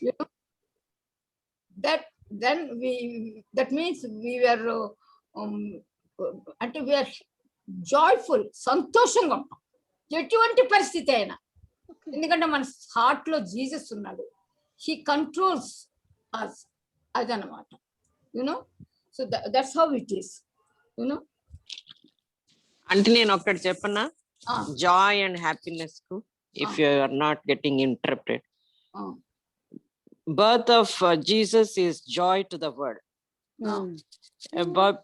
You know, that means we were అంటే we are joyful, సంతోషంగా ఉంటాం ఎటువంటి పరిస్థితి అయినా. ఎందుకంటే మన హార్ట్ లో జీసస్ ఉన్నాడు. హీ కంట్రోల్స్ అస్, అదనమాట. You know, so that's how it is. You know, అంటే నేను ఒక్కటి చెప్పనా, జాయ్ అండ్ హ్యాపీనెస్ కు if you are not getting interpret, birth of Jesus is joy to the world.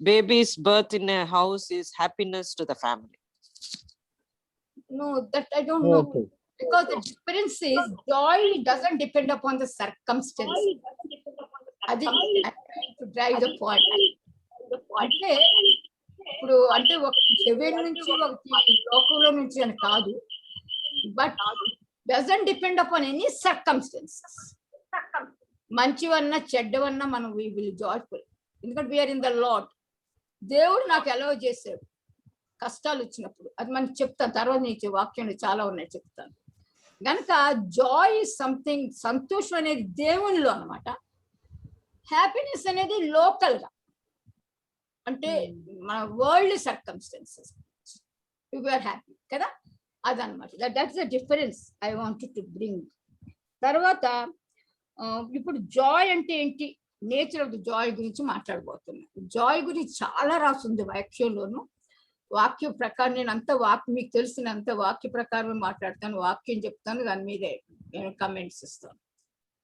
Baby's birth in a house is happiness to the family. No, that I don't know. Okay. Because the difference is joy doesn't depend upon the circumstance. Adi to drive the point. అంటే ఇప్పుడు అంటే ఒక haven నుంచి ఒక లోకంలో నుంచి అని కాదు, but doesn't depend upon any circumstances. మంచివన్నా చెడ్డవన్నా మనం వి విల్ జాయ్ఫుల్, ఎందుకంటే వీఆర్ ఇన్ ద లార్డ్. దేవుడు నాకు అలౌ చేశాడు కష్టాలు వచ్చినప్పుడు, అది మనకి చెప్తాను తర్వాత. నీకు వాక్యంలో చాలా ఉన్నాయి చెప్తాను. కనుక జాయ్ ఇస్ సంథింగ్, సంతోషం అనేది దేవునిలో అనమాట. హ్యాపీనెస్ అనేది లోకల్ గా, అంటే మన వరల్డ్ సర్కమ్స్టెన్సెస్ వీఆర్ హ్యాపీ కదా, అదనమాట. That's the difference I wanted to bring. తర్వాత ఇప్పుడు జాయ్ అంటే ఏంటి, నేచర్ ఆఫ్ ద జాయ్ గురించి మాట్లాడబోతున్నాను. జాయ్ గురించి చాలా రాస్తుంది వాక్యంలోను. వాక్యం ప్రకారం నేను అంత మీకు తెలిసినంత వాక్య ప్రకారం మాట్లాడతాను, వాక్యం చెప్తాను, దాని మీదే నేను కమెంట్స్ ఇస్తాను.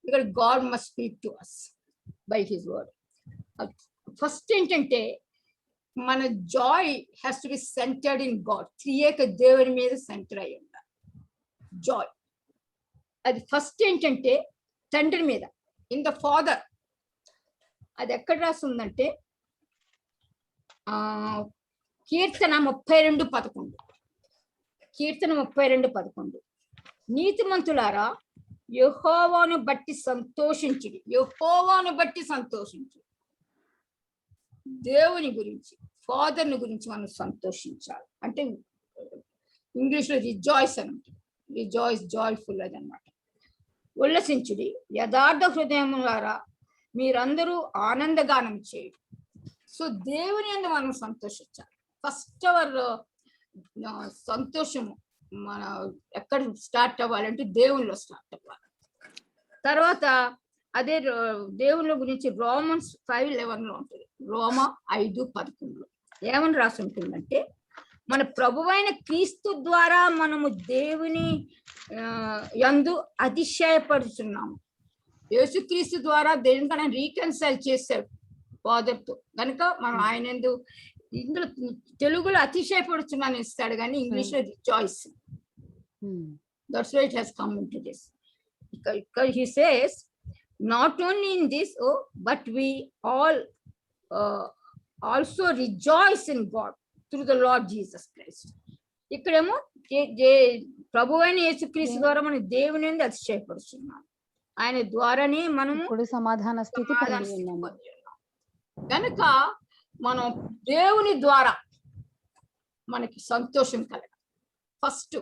ఇక్కడ God must speak to us by his word. First ఏంటంటే మన joy has to be centred in God. త్రియేక దేవుని మీద సెంటర్ అయి ఉండాలి జాయ్. అది ఫస్ట్ ఏంటంటే తండ్రి మీద, ఇన్ ద ఫాదర్. అది ఎక్కడ రాస్తుందంటే కీర్తన 32:11. కీర్తన 32:11. నీతిమంతులారా యెహోవాను బట్టి సంతోషించుడి. యెహోవాను బట్టి సంతోషించు. దేవుని గురించి, ఫాదర్ని గురించి మనం సంతోషించాలి. అంటే ఇంగ్లీష్ లో రిజాయిస్ అని ఉంటుంది. రిజాయిస్, జాయ్ఫుల్ అది అనమాట. ఉల్లసించుడి. యథార్థ హృదయములారా మీరందరూ ఆనందగానం చేయుడి. సో దేవుని యందు మనం సంతోషించాలి. ఫస్ట్ అవర్ సంతోషము మన ఎక్కడ స్టార్ట్ అవ్వాలంటే దేవునిలో స్టార్ట్ అవ్వాలి. తర్వాత అదే దేవుని గురించి రోమన్స్ 5:11 ఉంటుంది. రోమ 5:11 ఏమని రాసి ఉంటుందంటే, మన ప్రభువైన క్రీస్తు ద్వారా మనము దేవుని యందు అతిశయపడుతున్నాము. యేసుక్రీస్తు ద్వారా దేవుని కన్నా రీకన్సైల్ చేశాడు ఫాదర్తో. కనుక మనం ఆయన యందు, ఇందులో తెలుగులో అతిశయపడుతున్నాను ఇస్తాడు కానీ ఇంగ్లీష్ లో rejoice. That's why it has come into this. ఇక్కడ he says not only in this, but we all also rejoice in God through the Lord Jesus Christ. ఇక్కడేమో ప్రభువైన యేసుక్రీస్తు ద్వారా మనం దేవుని యందు అతిశయపడుతున్నాం. ఆయన ద్వారానే మనము సమాధాన స్థితి పొందుతున్నాము. కనుక మనం దేవుని ద్వారా మనకి సంతోషం కలగాలి. ఫస్ట్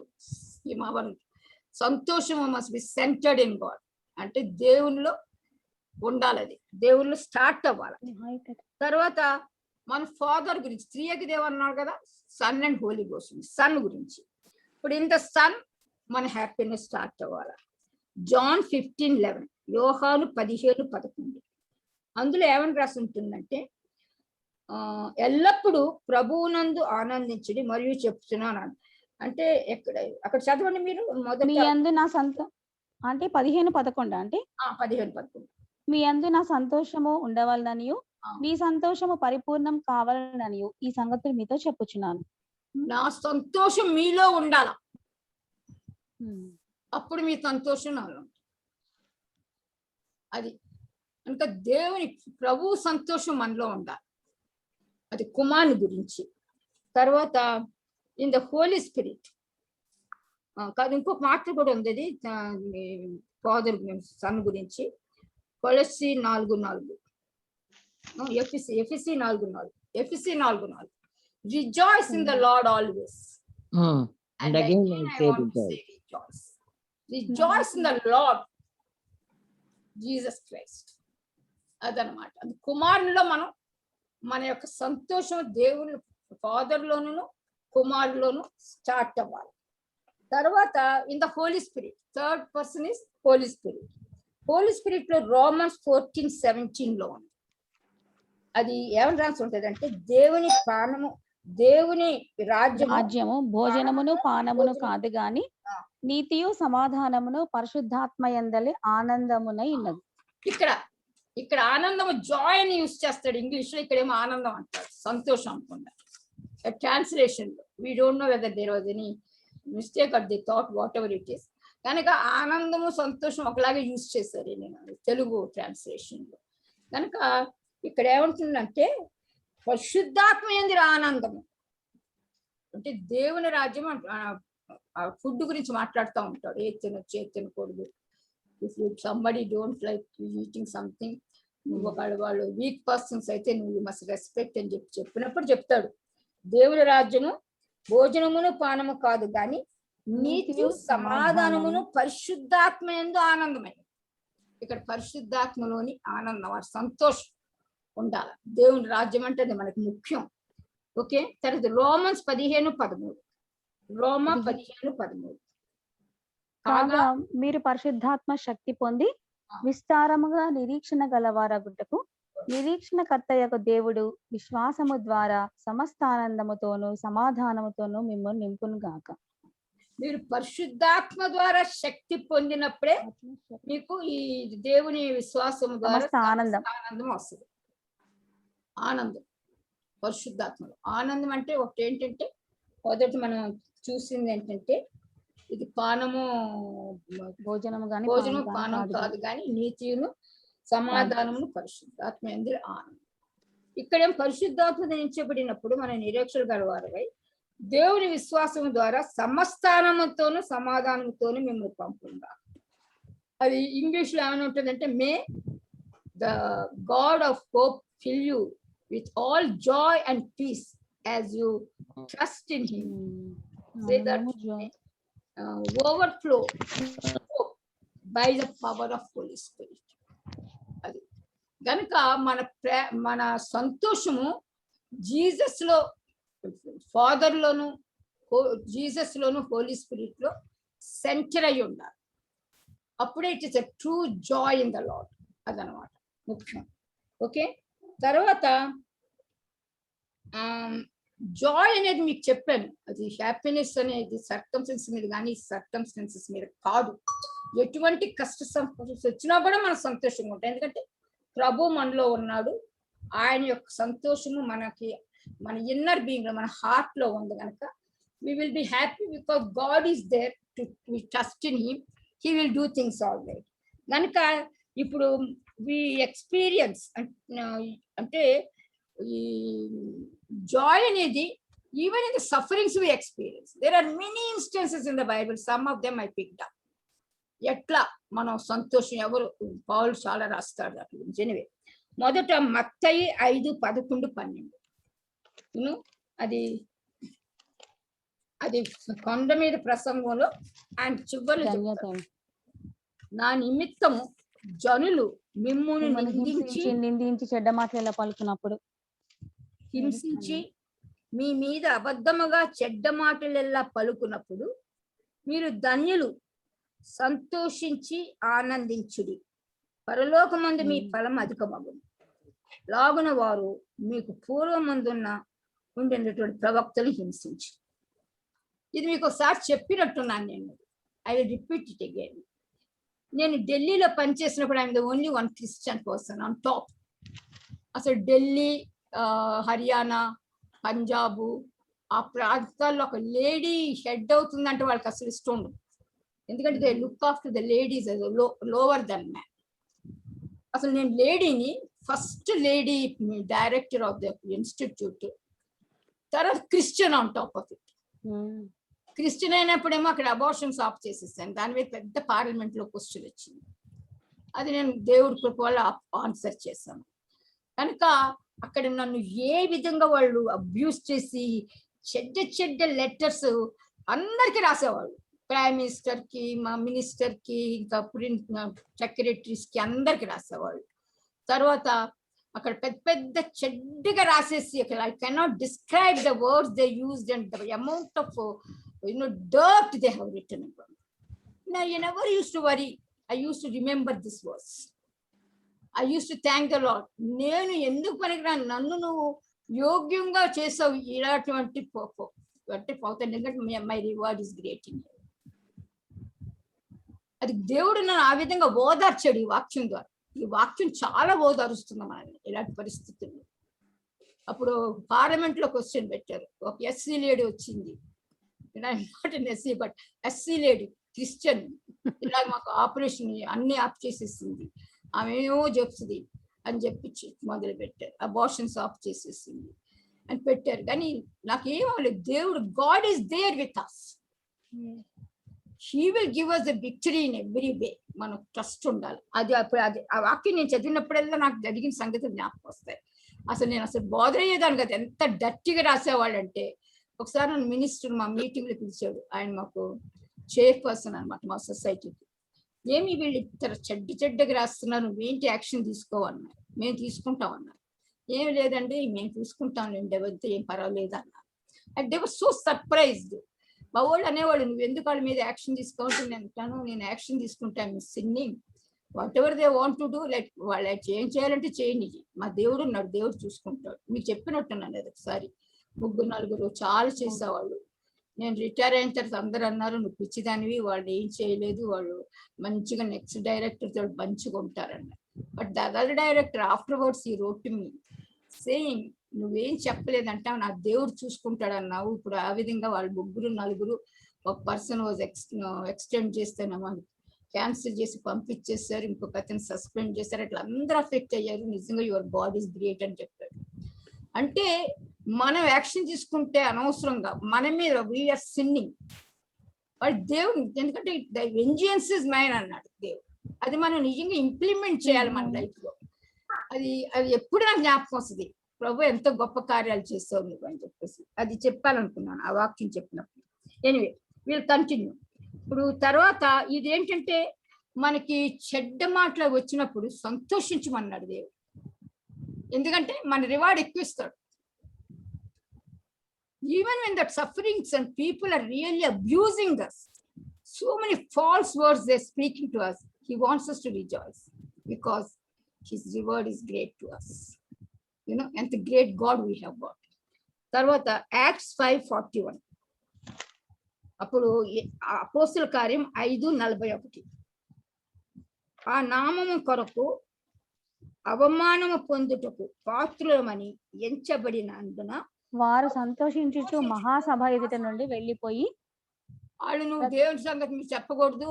సంతోషం must be centred in God. అంటే దేవునిలో ఉండాలి, అది దేవుళ్ళు స్టార్ట్ అవ్వాలి. తర్వాత మన ఫాదర్ గురించి, త్రియేక దేవుడు అన్నాడు కదా, Son and Holy Ghost, Son గురించి. ఇప్పుడు ఇన్ ద సన్ మన హ్యాపీనెస్ స్టార్ట్ అవ్వాలి. జాన్ 15:11, యోహాను 17:11. అందులో ఏమని రాసి ఉంటుందంటే, ఎల్లప్పుడూ ప్రభువునందు ఆనందించుడి మరియు చెప్తున్నాను. అంటే అక్కడ చదవండి మీరు మొదటి. మీ యందు నా అంటే 15:11 అంటే 15:11. మీ యందు నా సంతోషము ఉండవాలనియు మీ సంతోషము పరిపూర్ణం కావాలనియు ఈ సంగతులు మీతో చెప్పుచున్నాను. నా సంతోషం మీలో ఉండాల, అప్పుడు మీ సంతోషం నాలో. అది ఇంకా దేవుని ప్రభు సంతోషం మనలో ఉండాలి. అది కుమారుని గురించి. తర్వాత ఇన్ ద హోలీ స్పిరిట్ కాదు, ఇంకొక మాట కూడా ఉంది, అది ఫాదర్ సన్ గురించి. కొలస్సీ 4:4, ఎఫెసీ 4:4. Rejoice in the Lord always. And again I say rejoice. Rejoice in the Lord. Jesus Christ. అదనమాట. కుమారునిలో మనం మన యొక్క సంతోషం దేవుని ఫాదర్లోను కుమారులోను స్టార్ట్ అవ్వాలి. తర్వాత in the Holy Spirit, third person is Holy Spirit. Holy Spirit లో రోమన్స్ 14:17 లో ఉంది. అది ఏమని రాసి ఉంటుంది అంటే దేవుని పానము, దేవుని రాజ్యము భోజనమును పానమును కాదు గాని నీతియు సమాధానమును పరిశుద్ధాత్మయందలి ఆనందమునై ఉన్నది. ఇక్కడ ఆనందము జాయ్ అని యూస్ చేస్తాడు ఇంగ్లీష్ లో, ఇక్కడేమో ఆనందం అంటాడు, సంతోషం అనుకుంటా. ట్రాన్స్లేషన్ లో we don't know whether there was any mistake or the thought whatever it is. కనుక ఆనందము సంతోషం ఒకలాగే యూజ్ చేశారు నేను తెలుగు ట్రాన్స్లేషన్ లో. కనుక ఇక్కడ ఏమంటుందంటే పరిశుద్ధాత్మ యందు ఆనందము అంటే దేవుని రాజ్యం. ఫుడ్ గురించి మాట్లాడుతూ ఉంటాడు, ఏ తినొచ్చు ఏ తినకూడదు. If you somebody don't like eating something, నువ్వు వాళ్ళు వీక్ పర్సన్స్ అయితే నువ్వు మస్ట్ రెస్పెక్ట్ అని చెప్పినప్పుడు చెప్తాడు దేవుని రాజ్యము భోజనమును పానము కాదు కానీ నీతియు సమాధానమును పరిశుద్ధాత్మ యందు ఆనందమై. ఇక్కడ పరిశుద్ధాత్మలోని ఆనందం, వారి సంతోషం ఉండాలి. దేవుని రాజ్యం అంటే అది మనకి ముఖ్యం. ఓకే. తర్వాత రోమన్స్ 15:13, రోమా 15:13. కాగా మీరు పరిశుద్ధాత్మ శక్తి పొంది విస్తారముగా నిరీక్షణ గలవారగుటకు నిరీక్షణకర్తయకు దేవుడు విశ్వాసము ద్వారా సమస్త ఆనందముతోను సమాధానముతోను మిమ్మల్ని నింపును గాక. మీరు పరిశుద్ధాత్మ ద్వారా శక్తి పొందినప్పుడే మీకు ఈ దేవుని విశ్వాసము ద్వారా ఆనందం వస్తుంది. ఆనందం పరిశుద్ధాత్మలో ఆనందం అంటే ఒకటి ఏంటంటే, మొదటి మనం చూసింది ఏంటంటే ఇది భోజనం పానం కాదు కానీ నీతియును సమాధానమును పరిశుద్ధాత్మ యందు ఆనందం. ఇక్కడేం పరిశుద్ధాత్మ ధరించబడినప్పుడు మన నిరీక్షణ గలవారై దేవుని విశ్వాసం ద్వారా సమస్తానముతోను సమాధానముతోను మిమ్మల్ని పంపుతున్నారు. అది ఇంగ్లీష్ లో ఏమైనా ఉంటుందంటే may the God of hope fill you with all joy and peace as you trust in him. Say that overflow by the power of Holy Spirit. అది గనుక మన సంతోషము జీసస్ లో, ఫాదర్ లోను జీసస్ లోను హోలీ స్పిరిట్ లో centre అయి ఉండాలి. అప్పుడే it is a true Joy in the lord. అదనమాట ముఖ్యం. ఓకే. తర్వాత జాయ్ అనేది మీకు చెప్పాను, అది హ్యాపీనెస్ అనేది సర్కమ్స్టెన్సెస్ మీద కానీ సర్కమ్స్టెన్సెస్ మీద కాదు. ఎటువంటి కష్ట సంతోషం వచ్చినా కూడా మనం సంతోషంగా ఉంటాం, ఎందుకంటే ప్రభు మనలో ఉన్నాడు. ఆయన యొక్క సంతోషము మనకి మన ఇన్నర్ బీయింగ్ లో, మన హార్ట్ లో ఉంది కనుక we will be happy because God is there to we trust in him. He will do things all right. కనుక ఇప్పుడు we experience అంటే ఈ జాయ్ అనేది even in the sufferings we experience. There are many instances in the Bible, some of them I picked up. ఎట్లా మనం సంతోషం ఎవరు పౌలు చాలా రాస్తాడు అట్లా. ఎనివే మొదట మత్తయి 5:11-12 అది కొండ మీద ప్రసంగంలో ఆయన చివరి నా నిమిత్తము జనులు మిమ్మును నిందించి చెడ్డ మాటలు పలుకున్నప్పుడు, హింసించి మీ మీద అబద్ధముగా చెడ్డ మాటలెల్లా పలుకున్నప్పుడు మీరు ధన్యులు, సంతోషించి ఆనందించుడి, పరలోకమందు మీ ఫలం అధికమగును. లాగున వారు మీకు పూర్వమందున్న ఉండినటువంటి ప్రవక్తలు హింసించి. ఇది మీకు ఒకసారి చెప్పినట్టున్నాను నేను. I will repeat it again. నేను ఢిల్లీలో పనిచేసినప్పుడు I'm the only one Christian person on top. అసలు ఢిల్లీ, హర్యానా, పంజాబు ఆ ప్రాంతాల్లో ఒక లేడీ హెడ్ అవుతుందంటే వాళ్ళకి అసలు ఇష్టం ఉండదు, ఎందుకంటే they look after the ladies lower than man. అసలు నేను లేడీని, first lady director of the institute, తర్వాత Christian on top of it. Christian అయినప్పుడేమో అక్కడ అబార్షన్స్ ఆఫ్ చేసేసాను, దాని మీద పెద్ద పార్లమెంట్ లో క్వశ్చన్ వచ్చింది. అది నేను దేవుడి కృప వల్ల ఆన్సర్ చేశాను. కనుక అక్కడ నన్ను ఏ విధంగా వాళ్ళు అబ్యూస్ చేసి చెడ్డ చెడ్డ లెటర్స్ అందరికి రాసేవాళ్ళు. ప్రైమ్ మినిస్టర్ కి, మా మినిస్టర్ కి, ఇంకా ప్రింట్ సెక్రటరీస్ కి అందరికి రాసేవాళ్ళు. తర్వాత అక్కడ పెద్ద పెద్ద చెడ్డగా రాసేసి, అక్కడ I cannot describe the words they used and the amount of dirt they have written about. Now I never used to worry. I used to remember this verse. I used to thank the Lord. నేను ఎందుకు పనికిరాను, నన్ను నువ్వు యోగ్యంగా చేసావు ఇలాంటి ఎందుకంటే my reward is great. అది దేవుడు నన్ను ఆ విధంగా ఓదార్చాడు ఈ వాక్యం ద్వారా. ఈ వాక్యం చాలా ఓదారుస్తుంది మనల్ని ఇలాంటి పరిస్థితుల్లో. అప్పుడు పార్లమెంట్ లో క్వశ్చన్ పెట్టారు, ఒక ఎస్సీ లేడీ వచ్చింది, not an SC but SC lady, Christian, ఇలా మాకు ఆపరేషన్ అన్ని ఆఫ్ చేసేసింది, ఆమె ఏమో చెప్తుంది అని చెప్పి మొదలు పెట్టారు, అబార్షన్స్ ఆఫ్ చేసేసింది అని పెట్టారు. కానీ నాకేమవ్వలేదు, దేవుడు God is there with us, he will give us the victory in every way. మనకు ట్రస్ట్ ఉండాలి. అది అప్పుడు అది ఆ వాక్యం నేను చదివినప్పుడల్లా నాకు జరిగిన సంగతులు జ్ఞాపకం వస్తాయి. అసలు బోధన అయ్యేదాన్ని కదా, ఎంత డర్టీగా రాసేవాళ్ళు అంటే. ఒకసారి నన్ను మినిస్టర్ మా మీటింగ్ లో పిలిచాడు, ఆయన మాకు చైర్పర్సన్ అనమాట మా సొసైటీకి. ఏమి వీళ్ళు ఇద్దరు చెడ్డగా రాస్తున్నారు, నువ్వేంటి యాక్షన్ తీసుకోవన్నారు. మేము తీసుకుంటాం అన్నారు. ఏమి లేదండి మేము తీసుకుంటాం లేండి, ఎవరితో ఏం పర్వాలేదు అన్నారు. And they were so surprised. మా వాళ్ళు అనేవాళ్ళు, నువ్వు ఎందుకు వాళ్ళ మీద యాక్షన్ తీసుకోవాలి. నేను అంటాను, నేను యాక్షన్ తీసుకుంటాను sinning, what ever they want to do, like వాళ్ళు ఏం చేయాలంటే చేయని, మా దేవుడు ఉన్నాడు, దేవుడు చూసుకుంటాడు. మీకు చెప్పినట్టున్నాను అది ఒకసారి. 3-4 చాలా చేసేవాళ్ళు. నేను రిటైర్ అయిన తర్వాత అందరూ అన్నారు, నువ్వు పిచ్చిదానివి, వాళ్ళు ఏం చేయలేదు, వాళ్ళు మంచిగా నెక్స్ట్ డైరెక్టర్ తోటి మంచిగా ఉంటారన్నారు. But the other director afterwards he wrote to me saying, నువ్వేం చెప్పలేదంటే నా దేవుడు చూసుకుంటాడు అన్నావు. ఇప్పుడు ఆ విధంగా వాళ్ళు 3-4, ఒక పర్సన్ వాజ్ ఎక్స్టెండ్ చేస్తేనేమో క్యాన్సిల్ చేసి పంపించేస్తారు, ఇంకొక అతను సస్పెండ్ చేశారు, అట్లా అందరూ అఫెక్ట్ అయ్యారు. నిజంగా యువర్ గాడ్ ఈస్ గ్రేట్ అని చెప్పాడు. అంటే మనం యాక్షన్ తీసుకుంటే అనవసరంగా మన మీద వీఆర్ సిన్నింగ్. వాడు దేవుడు, ఎందుకంటే వెంజియన్స్ ఇస్ మైన్ అన్నాడు దేవుడు. అది మనం నిజంగా ఇంప్లిమెంట్ చేయాలి మన లైఫ్ లో. అది ఎప్పుడు నాకు జ్ఞాపకం వస్తుంది, ప్రభు ఎంత గొప్ప కార్యాలు చేస్తావు నువ్వు అని చెప్పేసి. అది చెప్పాలనుకున్నాను ఆ వాక్యం చెప్పినప్పుడు. ఎనివే వీళ్ళు కంటిన్యూ. ఇప్పుడు తర్వాత ఇదేంటంటే మనకి చెడ్డ మాటలు వచ్చినప్పుడు సంతోషించమన్నాడు దేవుడు, ఎందుకంటే మన రివార్డ్ ఎక్కువ ఇస్తాడు. Even when that sufferings and people are really abusing us, so many false words they're speaking to us, he wants us to rejoice because his reward is great to us. You know, and the great God we have got. Tarvata Acts 5:41. అప్పుడు అపోస్తల కార్యం 5:41. ఆ నామము కొరకు అవమానము పొందుటకు పాత్రులమని ఎంచబడినందున వారు సంతోషించుచు మహాసభ ఎదుట నుండి వెళ్ళిపోయి, వాళ్ళు నువ్వు దేవుడి సంగతి మీరు చెప్పకూడదు,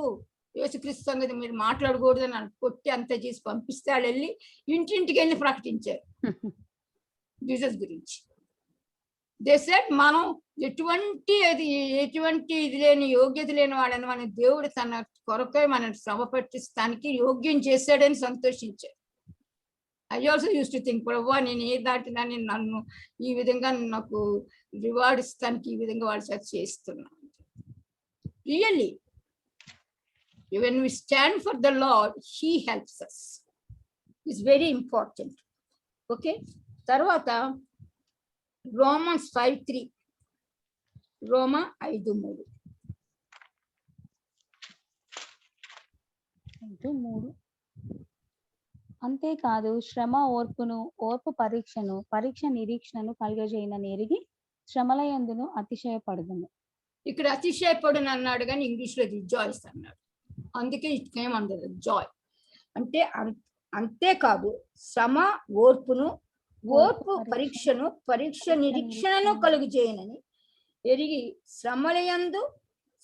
యేసుక్రీస్తు సంగతి మీరు మాట్లాడకూడదు అని కొట్టి అంత చేసి పంపిస్తే వాళ్ళు వెళ్ళి ఇంటింటికి వెళ్ళి ప్రకటించారు జీసస్ గురించి. దే సెడ్ మనం ఎటువంటి ఇది లేని యోగ్యత లేని వాళ్ళని మన దేవుడు తన కొరకై మన శ్రమ పట్టిస్తానికి యోగ్యం చేశాడని సంతోషించారు. I also used to think, ప్రభా నేను ఏ దాటినాన్ని నన్ను ఈ విధంగా నాకు రివార్డ్ ఇస్తానికి ఈ విధంగా వాళ్ళు చేస్తున్నాను. Really when we stand for the Lord, he helps us. It's very important. Okay, తర్వాత Romans 5:3. రోమా 5:3. అంతేకాదు శ్రమ ఓర్పును, ఓర్పు పరీక్షను, పరీక్ష నిరీక్షణను కలుగజేయనని ఎరిగి శ్రమలయందును అతిశయపడుదును. ఇక్కడ అతిశయపడును అన్నాడు కానీ ఇంగ్లీష్ లో రిజాయిస్ అన్నాడు, అందుకే ఏమన్నది జాయ్ అంటే. అంతేకాదు శ్రమ ఓర్పును, ఓర్పు పరీక్షను, పరీక్ష నిరీక్షణను కలుగజేయనని ఎరిగి శ్రమలయందు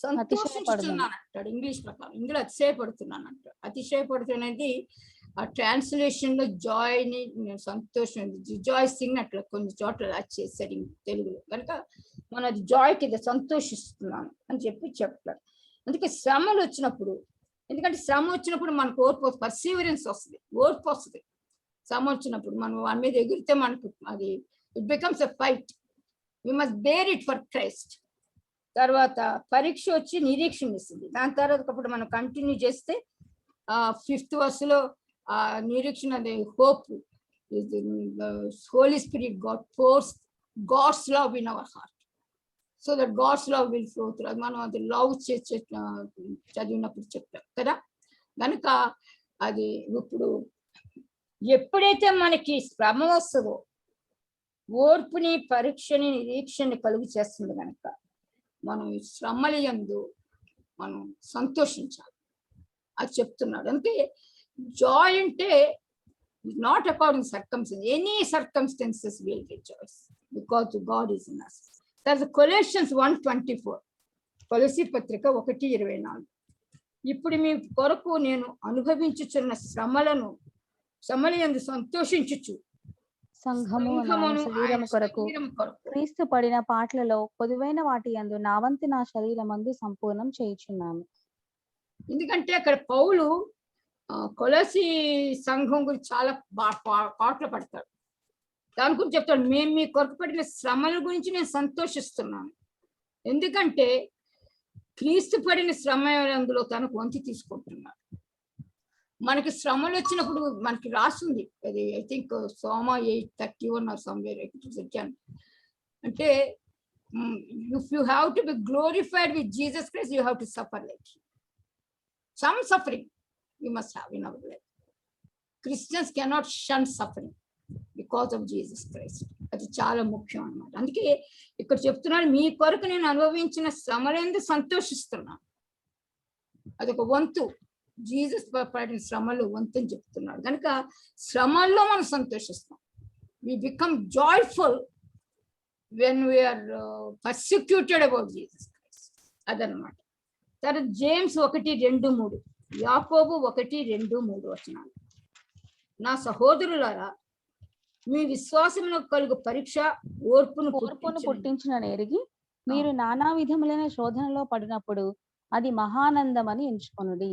సంతోషిస్తున్నాను అంటాడు ఇంగ్లీష్ ప్రకారం. ఇందులో అతిశయపడుతున్నాను అంటాడు. అతిశయపడుతున్నది ఆ ట్రాన్స్లేషన్ లో జాయ్ ని సంతోషం, రిజాయిసింగ్ అట్లా కొన్ని చోట్ల చేశాడు తెలుగులో. కనుక మనం అది జాయ్ కింద సంతోషిస్తున్నాను అని చెప్తారు. అందుకే శ్రమలు వచ్చినప్పుడు, ఎందుకంటే శ్రమ వచ్చినప్పుడు మనకు ఓర్పు, పర్సీవరెన్స్ వస్తుంది, ఓర్పు వస్తుంది. శ్రమ వచ్చినప్పుడు మనం వాడి మీద ఎగిరితే మనకు అది it becomes a fight. We must bear it for Christ. తర్వాత పరీక్ష వచ్చి నిరీక్షణ ఇస్తుంది. దాని తర్వాత అప్పుడు మనం కంటిన్యూ చేస్తే 5th verseలో నిరీక్షణ అదే hope, Holy spirit God pours God's love in our heart so that God's love will flow through. అది మనం అది లవ్ చదివినప్పుడు చెప్తాం కదా. కనుక అది ఇప్పుడు ఎప్పుడైతే మనకి శ్రమ వస్తుందో ఓర్పుని పరీక్షని నిరీక్షని కలుగు చేస్తుంది. కనుక మనం ఈ శ్రమల యందు మనం సంతోషించాలి అది చెప్తున్నాడు. అంటే జాయ్ అంటే not according to circumstances, any circumstances will rejoice because God is in us. That's Colossians 1:24. కొలస్సీ పత్రిక 1:24. ఇప్పుడు మీ కొరకు నేను అనుభవించుచున్న శ్రమలయందు సంతోషించుచు సంఘము శరీరం కొరకు క్రీస్తు పడిన పాటలలో పొదువైన వాటి యందు నా వంతు నా శరీరమందు సంపూర్ణం చేయుచున్నాను. ఎందుకంటే అక్కడ పౌలు కొలసి సంఘం గురించి చాలా పాటలు పడతాడు. దాని గురించి చెప్తాడు, మేము మీ కొరకు పడిన శ్రమల గురించి నేను సంతోషిస్తున్నాను. ఎందుకంటే క్రీస్తు పడిన శ్రమ అందులో తనకు వంతి తీసుకుంటున్నాడు. మనకి శ్రమలు వచ్చినప్పుడు మనకి రాస్తుంది అది, I think Soma 8:31 or somewhere అంటే if you have to be glorified with Jesus Christ you have to suffer like some suffering we must have in our life. Christians cannot shun suffering because of Jesus Christ. అది చాలా ముఖ్యం అన్నమాట. అందుకే ఇక్కడ చెప్తున్నాడు, మీ కొరకు నేను అనుభవించిన శ్రమలందు సంతోషిస్తున్నాను. అదొక వంతు, జీసస్ పడిన శ్రమలు వంతు అని చెప్తున్నాడు. కనుక శ్రమల్లో మనం సంతోషిస్తాం. we become joyful when we are persecuted about Jesus Christ. అదనమాట. తర్వాత జేమ్స్ 1:2-3, యాకోబు 1:2-3 వచనాలు. నా సహోదరులారా, మీ విశ్వాసమునకు కలుగు పరీక్ష ఓర్పును పుట్టించిన ఎరిగి మీరు నానా విధములైన శోధనలో పడినప్పుడు అది మహానందమని ఎంచుకొనుడి.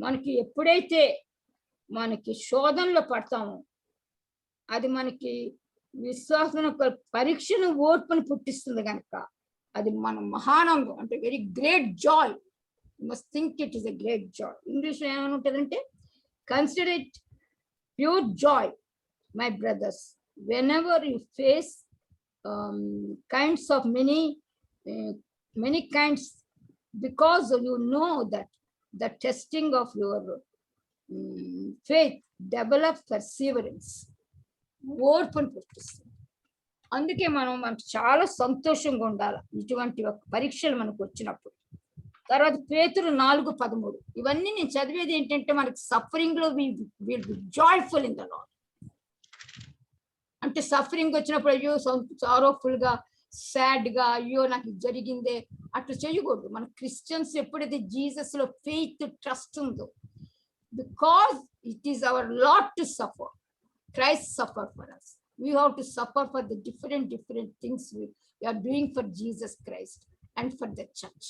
మనకి ఎప్పుడైతే మనకి శోధనలో పడతామో అది మనకి విశ్వాసం పరీక్షను ఓర్పును పుట్టిస్తుంది. కనుక అది మన మహానందం, అంటే very great Joy. You must think it is a great joy. English lo emuntadante, consider it pure joy, my brothers, whenever you face kinds of many kinds, because you know that the testing of your faith develops perseverance. ఓర్పును పుట్టిస్తుంది. అందుకే మనం చాలా సంతోషంగా ఉండాలి ఇటువంటి పరీక్షలు మనకు వచ్చినప్పుడు. తర్వాత పేతురు 4:13. ఇవన్నీ నేను చదివేది ఏంటంటే మనకి సఫరింగ్ లో will be joyful in the lord. అంటే సఫరింగ్ వచ్చినప్పుడు అయ్యో సారోఫుల్ గా సాడ్ గా అయ్యో నాకు జరిగిందే అట్లా చేయకూడదు. మన క్రిస్టియన్స్ ఎప్పుడైతే జీసస్ లో ఫెయిత్ ట్రస్ట్ ఉందో, because it is our lot to suffer, Christ suffer for us, we have to suffer for the different things we are doing for Jesus Christ and for the church.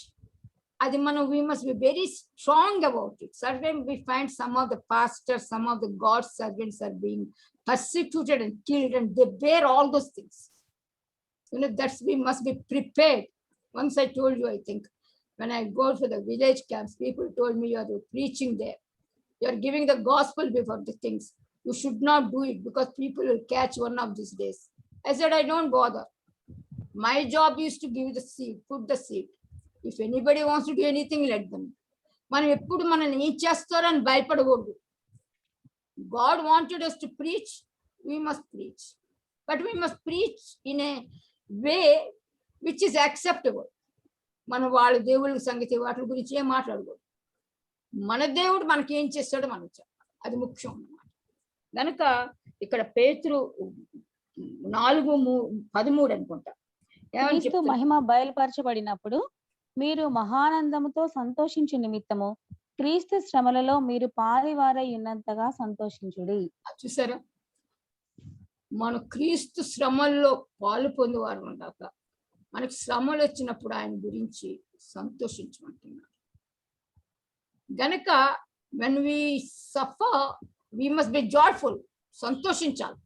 అది మనం we must be very strong about it. Sometimes we find some of the pastors, some of the God's servants are being persecuted and killed, and they bear all those things. That's we must be prepared. Once I told you, I think, when I go to the village camps, people told me, you are preaching there, you are giving the gospel before the things. You should not do it because people will catch one of these days. I said, I don't bother. My job is to give the seed, put the seed. If anybody wants to do anything, let them. మనం ఎప్పుడు మనల్ని ఏం చేస్తారని భయపడకూడదు. God wanted us to preach, we must preach, but we must preach in a way which is acceptable. మనం వాళ్ళ దేవుళ్ళ సంగతి వాటి గురించి ఏం మాట్లాడకూడదు. మన దేవుడు మనకి ఏం చేస్తాడో మనం చెప్పాలి, అది ముఖ్యం అన్నమాట. కనుక ఇక్కడ పేతురు 4:13 అనుకుంటా, క్రీస్తు మహిమ బయలుపరచబడినప్పుడు మీరు మహానందముతో సంతోషించు నిమిత్తము క్రీస్తు శ్రమలలో మీరు పాలివారై ఉన్నంతగా సంతోషించుడి. చూసారా, మన క్రీస్తు శ్రమల్లో పాలు పొందువారు ఉండాక మనకి శ్రమలు వచ్చినప్పుడు ఆయన గురించి సంతోషించమంటున్నాడు. గనక when we suffer we must be joyful, సంతోషించాలి.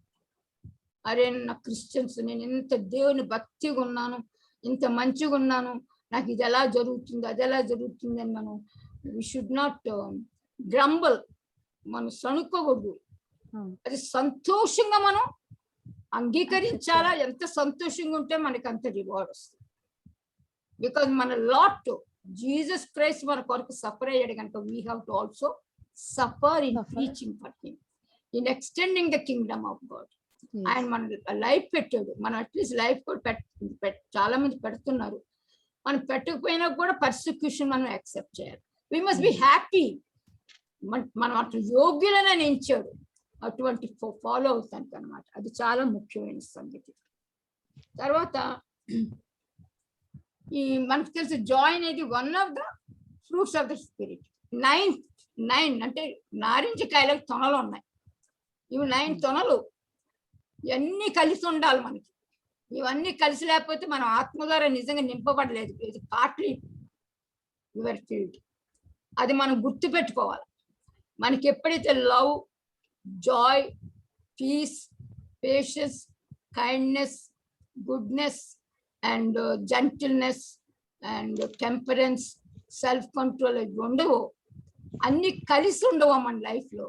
అరే నా క్రిస్టియన్స్, నేను ఎంత దేవుని భక్తిగా ఉన్నాను, ఇంత మంచిగా ఉన్నాను, నాకు ఇది ఎలా జరుగుతుంది, అది ఎలా జరుగుతుంది అని మనం వి షుడ్ నాట్ గ్రంబల్, మనం సణుక్కోకూడదు. అది సంతోషంగా మనం అంగీకరించాలా. ఎంత సంతోషంగా ఉంటే మనకి అంత రివార్డ్ వస్తుంది. బికాజ్ మన లాట్ జీసస్ క్రైస్ట్ మన కొరకు సఫర్ అయ్యాడు కనుక we have to also suffer in teaching for him, in extending the Kingdom of God. ఆయన మన లైఫ్ పెట్టాడు, మనం అట్లీస్ట్ లైఫ్ కూడా చాలా మంది పెడుతున్నారు. మనం పెట్టకపోయినా కూడా పర్సిక్యూషన్ మనం యాక్సెప్ట్ చేయాలి. We must be happy. మనం అట్లా యోగ్యులనే ఎంచాడు, అటువంటి ఫాలో అవుతానికి అనమాట. అది చాలా ముఖ్యమైన సంగతి. తర్వాత ఈ మనకు తెలిసి జాయ్ అనేది one of the fruits of the spirit. 9 అంటే నారింజకాయలకు తొనలు ఉన్నాయి. ఇవి 9 తొనలు. ఇవన్నీ కలిసి ఉండాలి మనకి. ఇవన్నీ కలిసి లేకపోతే మనం ఆత్మ ద్వారా నిజంగా నింపబడలేదు. ఇది పార్ట్లీ యువర్ ఫీల్డ్. అది మనం గుర్తు పెట్టుకోవాలి. మనకి ఎప్పుడైతే love, joy, peace, patience, kindness, goodness and gentleness and temperance, self control అవి ఉండవు, అన్ని కలిసి ఉండవు మన లైఫ్ లో,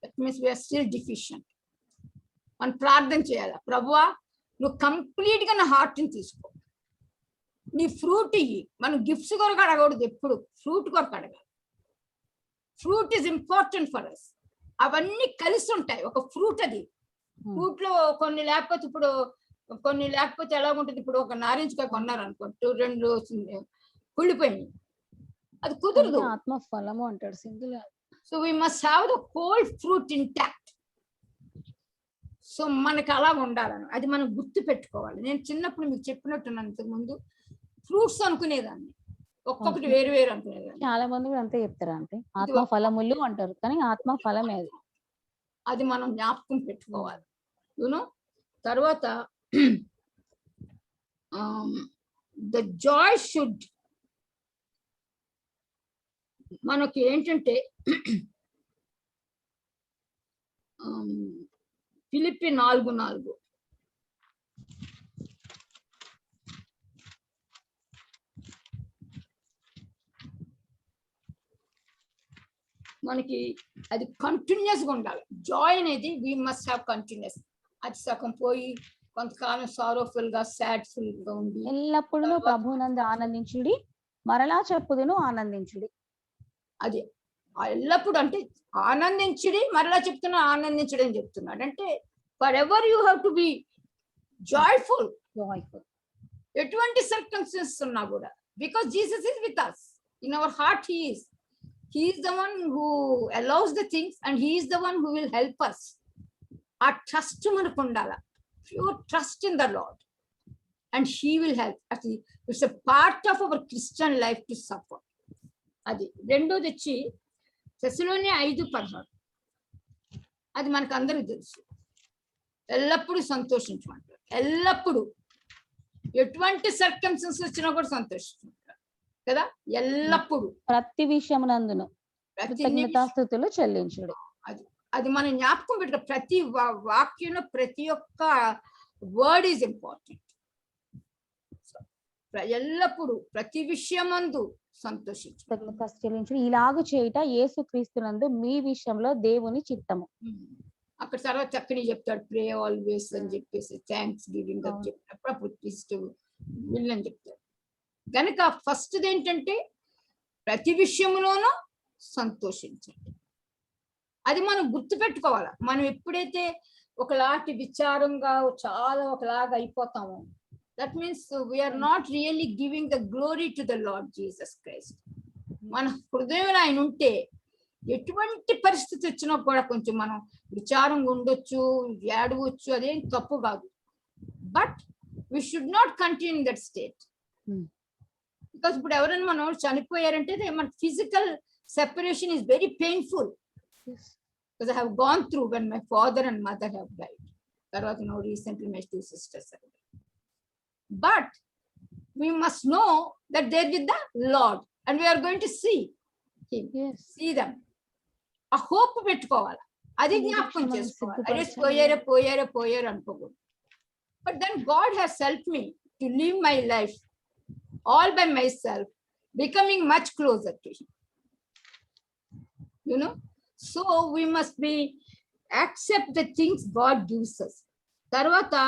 that means we are still deficient. మనం ప్రార్థన చేయాలి, ప్రభువా నువ్వు కంప్లీట్ గా నా హార్ట్ ని తీసుకో, నీ ఫ్రూట్ ఇయ్యి. మనం గిఫ్ట్స్ కొరకు అడగకూడదు, ఎప్పుడు ఫ్రూట్ కొరకు అడగాలి. Fruit is important for us. అవన్నీ కలిసి ఉంటాయి ఒక ఫ్రూట్. అది ఫ్రూట్ లో కొన్ని లేకపోతే, ఇప్పుడు కొన్ని లేకపోతే ఎలా ఉంటుంది, ఇప్పుడు ఒక నారింజకాయ కొన్నారు అనుకో, 2 కుళ్ళిపోయినాయి, అది కుదరదు. ఆత్మ ఫలము అంటాడు single. So we must have the whole fruit intact. So మనకి అలా ఉండాలని అది మనం గుర్తు పెట్టుకోవాలి. నేను చిన్నప్పుడు మీకు చెప్పినట్టున్నాను ఇంతకు ముందు, ఫ్రూట్స్ అనుకునేదాన్ని, ఒక్కొక్కటి వేరు వేరు అనుకునేదాన్ని. చాలా మంది కూడా అంతే చెప్తారు, అంటే ఆత్మ ఫలములు అంటారు, కానీ ఆత్మ ఫలమే అది. అది మనం జ్ఞాపకం పెట్టుకోవాలి, యూనో. తర్వాత ద జాయ్ షుడ్, మనకి ఏంటంటే ఫిలిప్పీ 4:4 మనకి అది కంటిన్యూస్ గా ఉండాలి. జాయ్ అనేది వి మస్ట్ హ్యావ్ కంటిన్యూస్. అది సగం పోయి కొంతకాలం సారోఫుల్ గా, సాడ్ఫుల్ గా ఉంది. ఎల్లప్పుడూ ప్రభువునందు ఆనందించుడి, మరలా చెప్పుదును ఆనందించుడి. అది ఎల్లప్పుడు అంటే ఆనందించుడి, మరలా చెప్తున్నా ఆనందించుడి అని చెప్తున్నాడు. అంటే for ever you have to be joyful. ఎటువంటి సర్కమ్స్టెన్సెస్ ఉన్నా కూడా, because Jesus is with us in our heart. he is the one who allows the things and he is the one who will help us. ఆ trust మనకు ఉండాలి, pure trust in the lord, and he will help. అది it's a part of our Christian life to suffer. అది రెండోది వచ్చి తెస్సలోనియ 5:16. అది మనకు అందరికి తెలుసు. ఎల్లప్పుడూ సంతోషించమంటారు, ఎల్లప్పుడూ ఎటువంటి సర్కమ్స్టెన్సెస్ వచ్చినా కూడా సంతోషించమంటారు కదా. ఎల్లప్పుడూ ప్రతి విషయమునందును కృతజ్ఞతాస్తుతులు చెల్లించుడు. అది మనం జ్ఞాపకం పెట్టుకో. ప్రతి వాక్యంలో ప్రతి ఒక్క వర్డ్ ఈజ్ ఇంపార్టెంట్. ఎల్లప్పుడూ ప్రతి విషయమందు సంతోషించు. ఇలాగ చేయట యేసుక్రీస్తునందు మీ విషయంలో దేవుని చిత్తము. అక్కడ తర్వాత చక్కని చెప్తాడు, ప్రే ఆల్వేస్ అని చెప్పేసి, థ్యాంక్స్ గివింగ్ అని చెప్పినప్పుడు అని చెప్తాడు. కనుక ఫస్ట్ ఏంటంటే ప్రతి విషయంలోనూ సంతోషించండి. అది మనం గుర్తు పెట్టుకోవాలి. మనం ఎప్పుడైతే ఒకలాంటి విచారంగా చాలా ఒకలాగా అయిపోతామో, that means we are not really giving the glory to the Lord Jesus Christ. మన హృదయంలో ఆయన ఉంటే ఎటువంటి పరిస్థితి వచ్చినా కూడా కొంచెం మనం విచారంగా ఉండొచ్చు, ఏడవచ్చు, అదేం తప్పు కాదు. But we should not continue in that state. Because ఇప్పుడు ఎవరైనా మనం చనిపోయారంటే మన physical separation is very painful. Because I have gone through when my father and mother have died. తర్వాత now recently my 2 sisters have died. But we must know that they're with the Lord and we are going to see him. Yes. See them. A hope పెట్టుకోవాలి, అది జ్ఞాపకం చేసుకోవాలి. అరే పోయారు అనుకోకూడదు. But then God has helped me. to live my life all by myself, becoming much closer to him. You know, so we must be accept the things God gives us. Tarvata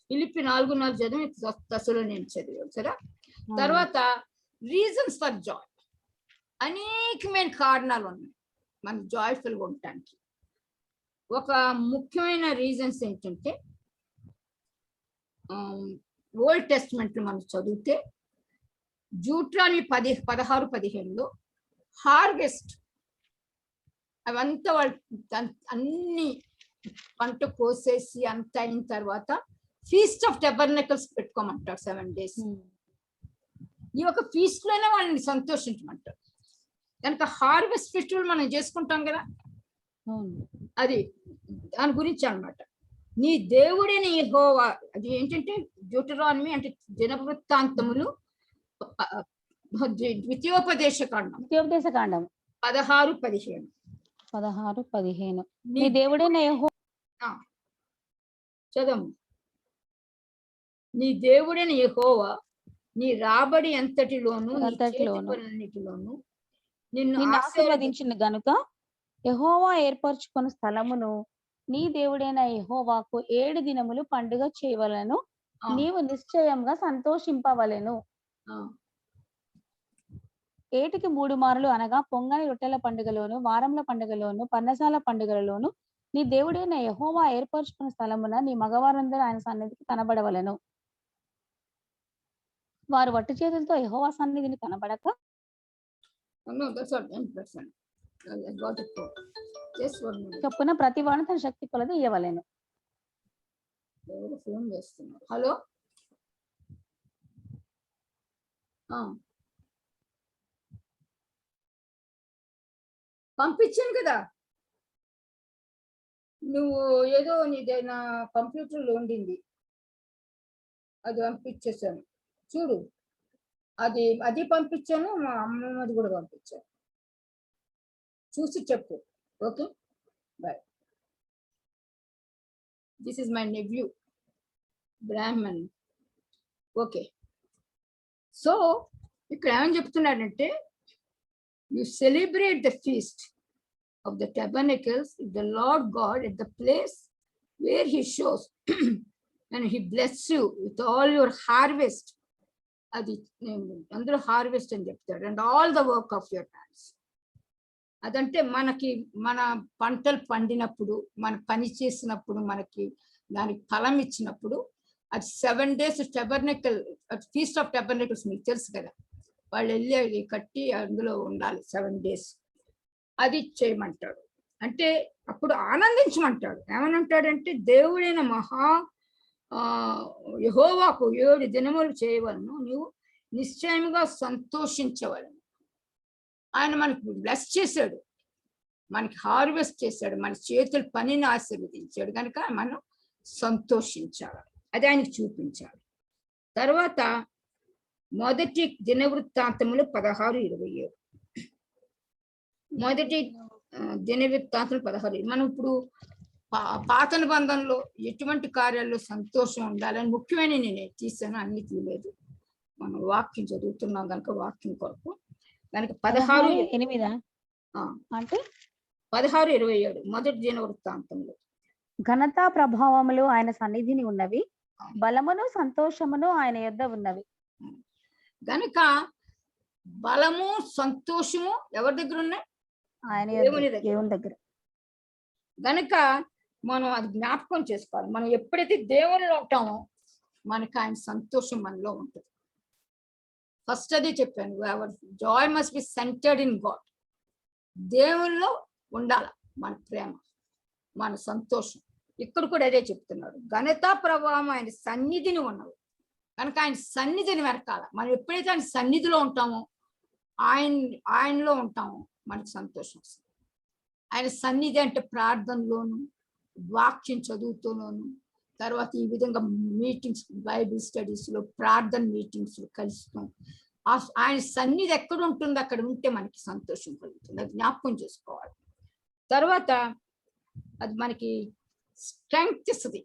Philippi 4:4 చదివి తెస్సలోనియన్ చదివాం సరే. తర్వాత reasons for Joy, అనేకమైన కారణాలు ఉన్నాయి మనం జాయ్ఫుల్గా ఉండటానికి. ఒక ముఖ్యమైన రీజన్స్ ఏంటంటే ఓల్డ్ టెస్ట్మెంట్ మనం చదివితే జూట్రాని 16-15లో హార్వెస్ట్ అవంతా వాళ్ళు అన్ని పంట కోసేసి అంత అయిన తర్వాత ఫీస్ట్ ఆఫ్ టెబర్నకల్స్ పెట్టుకోమంటారు 7 days. ఈ ఒక ఫీస్ట్ లోనే వాళ్ళని సంతోషించమంటారు. కనుక హార్వెస్ట్ ఫెస్టివల్ మనం చేసుకుంటాం కదా, అది దాని గురించి అన్నమాట. నీ దేవుడైన యెహోవా, అది ఏంటంటే డ్యూటరానమీ అంటే దినవృత్తాంతములు ద్వితీయోపదేశ కాండం 16-15. నీ దేవుడైన యెహోవా, చదము. నీ దేవుడైన యెహోవా నీ రాబడి ఎంతటిలోను నిన్ను ఆశీర్వదించిన గనుక యెహోవా ఏర్పరచుకున్న స్థలమును నీ దేవుడైన యెహోవాకు 7 దినములు పండుగ చేయవలెను, నీవు నిశ్చయంగా సంతోషింపవలెను. ఏటికి 3 మారులు అనగా పొంగని రొట్టెల పండుగలోను, వారముల పండుగలోను, పర్ణశాల పండుగలలోను నీ దేవుడైన యెహోవా ఏర్పరచుకున్న స్థలమున నీ మగవారందరూ ఆయన సన్నిధికి కనబడవలెను. వారు వట్టి చేతులతో యెహోవా సన్నిధిని కనబడక చొప్పున ప్రతి వాడు తన శక్తి కొలది ఇయ్యవలెను. హలో, పంపించాను కదా, నువ్వు ఏదో నీదైనా కంప్యూటర్లో ఉండింది, అది పంపించేసాను చూడు. అది పంపించాను, మా అమ్మమ్మది కూడా పంపించాను, చూసి చెప్పు. Okay, bye. This is my nephew Brahman. Okay, so ఇక్కడ ఏమని చెప్తున్నాడంటే, you celebrate the feast of the tabernacles with the Lord God at the place where he shows and he bless you with all your harvest. Adi andro harvest ani cheptadu, and all the work of your hands. అదంటే మనకి మన పంటలు పండినప్పుడు, మన పని చేసినప్పుడు, మనకి దానికి ఫలం ఇచ్చినప్పుడు, అది 7 days టెబర్నకల్ ఫీస్ట్ ఆఫ్ టెబర్నకల్స్ మీకు తెలుసు కదా, వాళ్ళు వెళ్ళి అది కట్టి అందులో ఉండాలి 7 days. అది చేయమంటాడు. అంటే అప్పుడు ఆనందించమంటాడు. ఏమనంటాడంటే, దేవుడైన యెహోవాకు 7 దినములు చేయవలను, నీవు నిశ్చయముగా సంతోషించవలను. ఆయన మనకు బ్లెస్ చేశాడు, మనకి హార్వెస్ట్ చేశాడు, మన చేతుల పనిని ఆశీర్వదించాడు, కనుక మనం సంతోషించాలి, అది ఆయనకి చూపించాలి. తర్వాత మొదటి దినవృత్తాంతములు 16-27. మొదటి దినవృత్తాంతములు 16. మనం ఇప్పుడు పాత నిబంధనలో ఎటువంటి కార్యాల్లో సంతోషం ఉండాలని ముఖ్యమైన నేను తీసాను, అన్ని తీయలేదు. మనం వాక్యం చదువుతున్నాం కనుక వాక్యం కొరకు కనుక 16:8 అంటే 16-27 మొదటి దినవృత్తాంతంలో. ఘనత ప్రభావములు ఆయన సన్నిధిని ఉన్నవి, బలమును సంతోషమును ఆయన యొద్ద ఉన్నవి. గనుక బలము సంతోషము ఎవరి దగ్గర ఉన్నాయి? ఆయన దేవుని దగ్గర. గనుక మనం అది జ్ఞాపకం చేసుకోవాలి. మనం ఎప్పుడైతే దేవునిలో ఉంటామో మనకి ఆయన సంతోషం మనలో ఉంటుంది. ఫస్ట్ అదే చెప్పాను, our joy must be centred in God. దేవునిలో ఉండాలి మన ప్రేమ, మన సంతోషం. ఇక్కడ కూడా అదే చెప్తున్నాడు, ఘనత ప్రభావం ఆయన సన్నిధిని ఉన్నవి. కనుక ఆయన సన్నిధిని వెనకాల మనం ఎప్పుడైతే ఆయన సన్నిధిలో ఉంటామో, ఆయనలో ఉంటామో మనకి సంతోషం వస్తుంది. ఆయన సన్నిధి అంటే ప్రార్థనలోను, వాక్యం చదువుతూలోను, తర్వాత ఈ విధంగా మీటింగ్స్, బైబిల్ స్టడీస్ లో, ప్రార్థన మీటింగ్స్ లో కలుస్తాం. ఆయన సన్నిధి ఎక్కడ ఉంటుందో అక్కడ ఉంటే మనకి సంతోషం కలుగుతుంది. అది జ్ఞాపకం చేసుకోవాలి. తర్వాత అది మనకి స్ట్రెంగ్త్ ఇస్తుంది.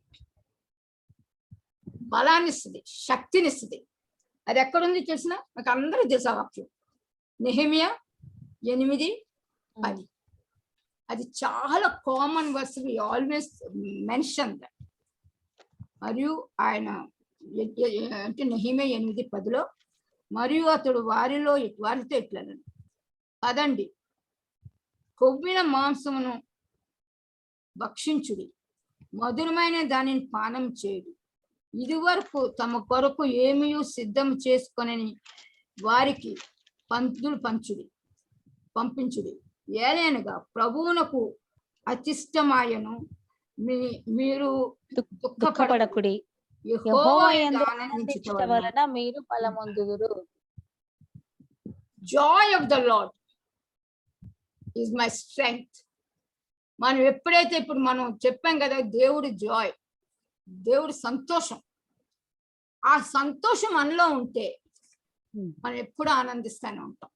బలాన్ని ఇస్తుంది, శక్తిని ఇస్తుంది. అది ఎక్కడుంది తెలిసిన నాకు అందరూ తెలుసు ఆ వాక్యం. నెహెమియా 8:10. అది చాలా common verse, we always mention that. మరియు ఆయన అంటే నెహెమియా 8:10లో, మరియు అతడు వారితో ఇట్లా, పదండి కొవ్విన మాంసమును భక్షించుడి, మధురమైన దానిని పానం చేయుడి, ఇదివరకు తమ కొరకు ఏమీ సిద్ధం చేసుకొనని వారికి పంతులు పంపించుడి, ఏలైనగా ప్రభువునకు అతిష్టమాయను, మీరు దుఃఖపడకుడి, యెహోవా యందు ఆనందించుట వలన మీరు బలమొందుదురు. Joy of the Lord is my strength. మనం ఎప్పుడైతే ఇప్పుడు మనం చెప్పాం కదా, దేవుడి జాయ్, దేవుడి సంతోషం, ఆ సంతోషం మనలో ఉంటే మనం ఎప్పుడు ఆనందిస్తూనే ఉంటాం.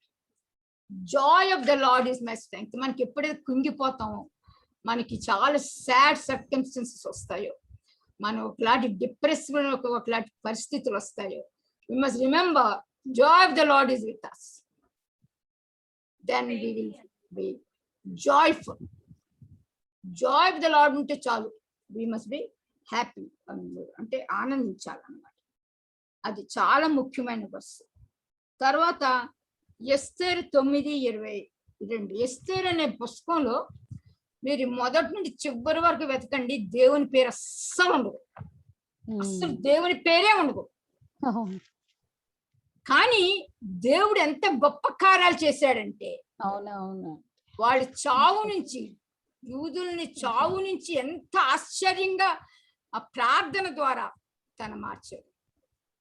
Joy of the Lord is my strength. మనకి ఎప్పుడైతే కుంగిపోతామో, మనకి చాలా సాడ్ సర్కమ్స్టెన్సెస్ వస్తాయో, మనం ఒకలాంటి డిప్రెసివ్ ఒకలాంటి పరిస్థితులు వస్తాయో, we must remember joy of the Lord is with us. Then we will be joyful. Joy of the Lord ఉంటే చాలు, వి మస్ట్ బి హ్యాపీ, అంటే ఆనందించాలన్నమాట. అది చాలా ముఖ్యమైన వర్స్. తర్వాత ఎస్తేరు 9:22. ఎస్తేరు అనే పుస్తకంలో మీరు మొదటి నుండి చివరి వరకు వెతకండి, దేవుని పేరు అస్సలు ఉండదు, అస్సలు దేవుని పేరే ఉండదు. కానీ దేవుడు ఎంత గొప్ప కార్యాలు చేశాడంటే, వాళ్ళ చావు నుంచి, యూదుల్ని చావు నుంచి ఎంత ఆశ్చర్యంగా ఆ ప్రార్థన ద్వారా తను మార్చాడు.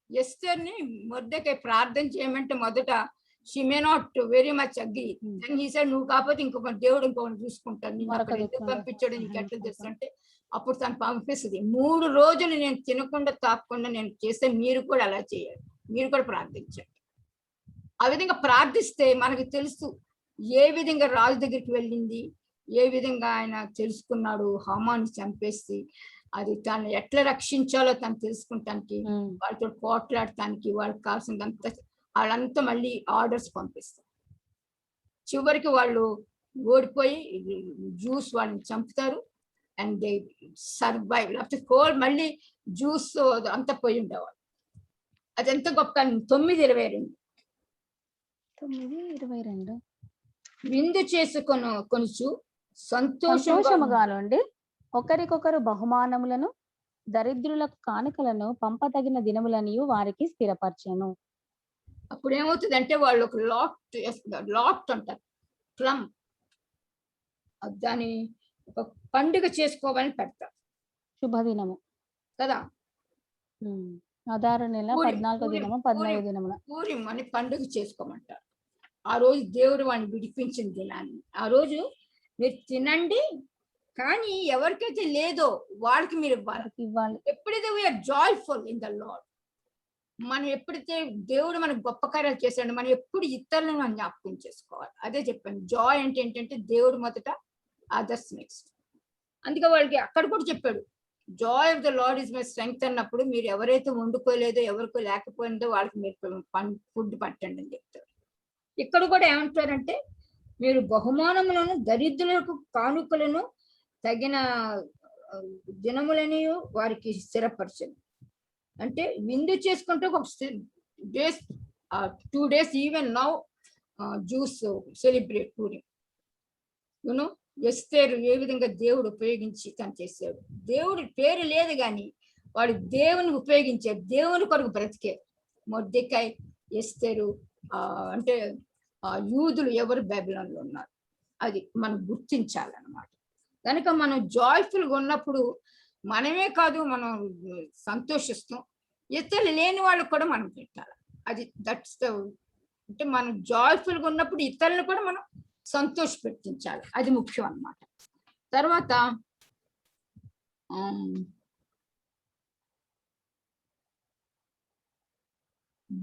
ఎస్తేర్ని మొర్దెకై ప్రార్థన చేయమంటే మొదట she may not very much agree. Then he said, నువ్వు కాకపోతే ఇంకొక దేవుడు ఇంకొకటి చూసుకుంటాను, నిన్ను అక్కడ ఎందుకు పంపించాడు నీకు ఎట్లా తెలుసు అంటే, అప్పుడు తను పంపిస్తుంది. 3 రోజులు నేను తినకుండా తాకుండా నేను చేస్తే మీరు కూడా అలా చేయాలి, మీరు కూడా ప్రార్థించండి. ఆ విధంగా ప్రార్థిస్తే మనకు తెలుసు ఏ విధంగా రాజు దగ్గరికి వెళ్ళింది, ఏ విధంగా ఆయన తెలుసుకున్నాడు, హామాన్ని చంపేసి అది తను ఎట్లా రక్షించాలో తను తెలుసుకుంటానికి, వాళ్ళతో పోట్లాడటానికి వాళ్ళకి కావాల్సిందంతా వాళ్ళంతా మళ్ళీ ఆర్డర్స్ పంపిస్తారు. చివరికి వాళ్ళు ఓడిపోయి జ్యూస్ వాళ్ళని చంపుతారు. And they survive. లేకపోతే కోల్ మళ్ళీ జ్యూస్ అంతా పోయి ఉండేవాళ్ళు. అది ఎంత గొప్ప. 9:22 విందు కొనుచు సంతోషముగా నుండి ఒకరికొకరు బహుమానములను దరిద్రులకు కానుకలను పంపతగిన దినములని వారికి స్థిరపరచెను. అప్పుడు ఏమవుతుంది అంటే వాళ్ళు ఒక లాట్ అంటారు, ప్లమ్, దాని ఒక పండుగ చేసుకోవాలని పెడతారు, శుభదినము కదా. ఆధార నెల 14వ దినము 14వ దినమున పూరిం అని పండుగ చేసుకోమంటారు. ఆ రోజు దేవుడు వాడిని విడిపించిన దినాన్ని. ఆ రోజు మీరు తినండి, కానీ ఎవరికైతే లేదో వాళ్ళకి మీరు ఇవ్వాలి. ఎప్పుడైతే we are joyful in the Lord, మనం ఎప్పుడైతే దేవుడు మనకు గొప్ప కార్యాలు చేశాడు, మనం ఎప్పుడు ఇతరులను మనం జ్ఞాపకం చేసుకోవాలి. అదే చెప్పాను, జాయ్ అంటే ఏంటంటే దేవుడు మొదట, అదర్స్ నెక్స్ట్. అందుకే వాళ్ళకి అక్కడ కూడా చెప్పాడు, Joy of the lord is my strength అన్నప్పుడు మీరు ఎవరైతే వండుకోలేదో, ఎవరికో లేకపోయిందో వాళ్ళకి మీరు ఫుడ్ పట్టండి అని చెప్తారు. ఇక్కడ కూడా ఏమంటారంటే, మీరు బహుమానములను దరిద్రులకు కానుకలను తగిన దినములని వారికి స్థిరపరచండి. అంటే విందు చేసుకుంటే ఒక days 2 days even now Jews celebrate Purim. You know Esther ఏ విధంగా దేవుడు ఉపయోగించి తను చేశాడు. దేవుడి పేరు లేదు కానీ వాడు దేవుని ఉపయోగించాడు, దేవుని కొరకు బ్రతికారు. మొర్దెకాయ్, ఎస్తేరు, అంటే యూదులు ఎవరు బైబిలోన్లో ఉన్నారు, అది మనం గుర్తించాలన్నమాట. కనుక మనం జాయ్ఫుల్గా ఉన్నప్పుడు మనమే కాదు మనం సంతోషిస్తాం, ఇతరులు లేని వాళ్ళకు కూడా మనం పెట్టాలి. అది దట్స్ ద, అంటే మనం జాయ్ఫుల్గా ఉన్నప్పుడు ఇతరులను కూడా మనం సంతోష పెట్టించాలి, అది ముఖ్యం అన్నమాట. తర్వాత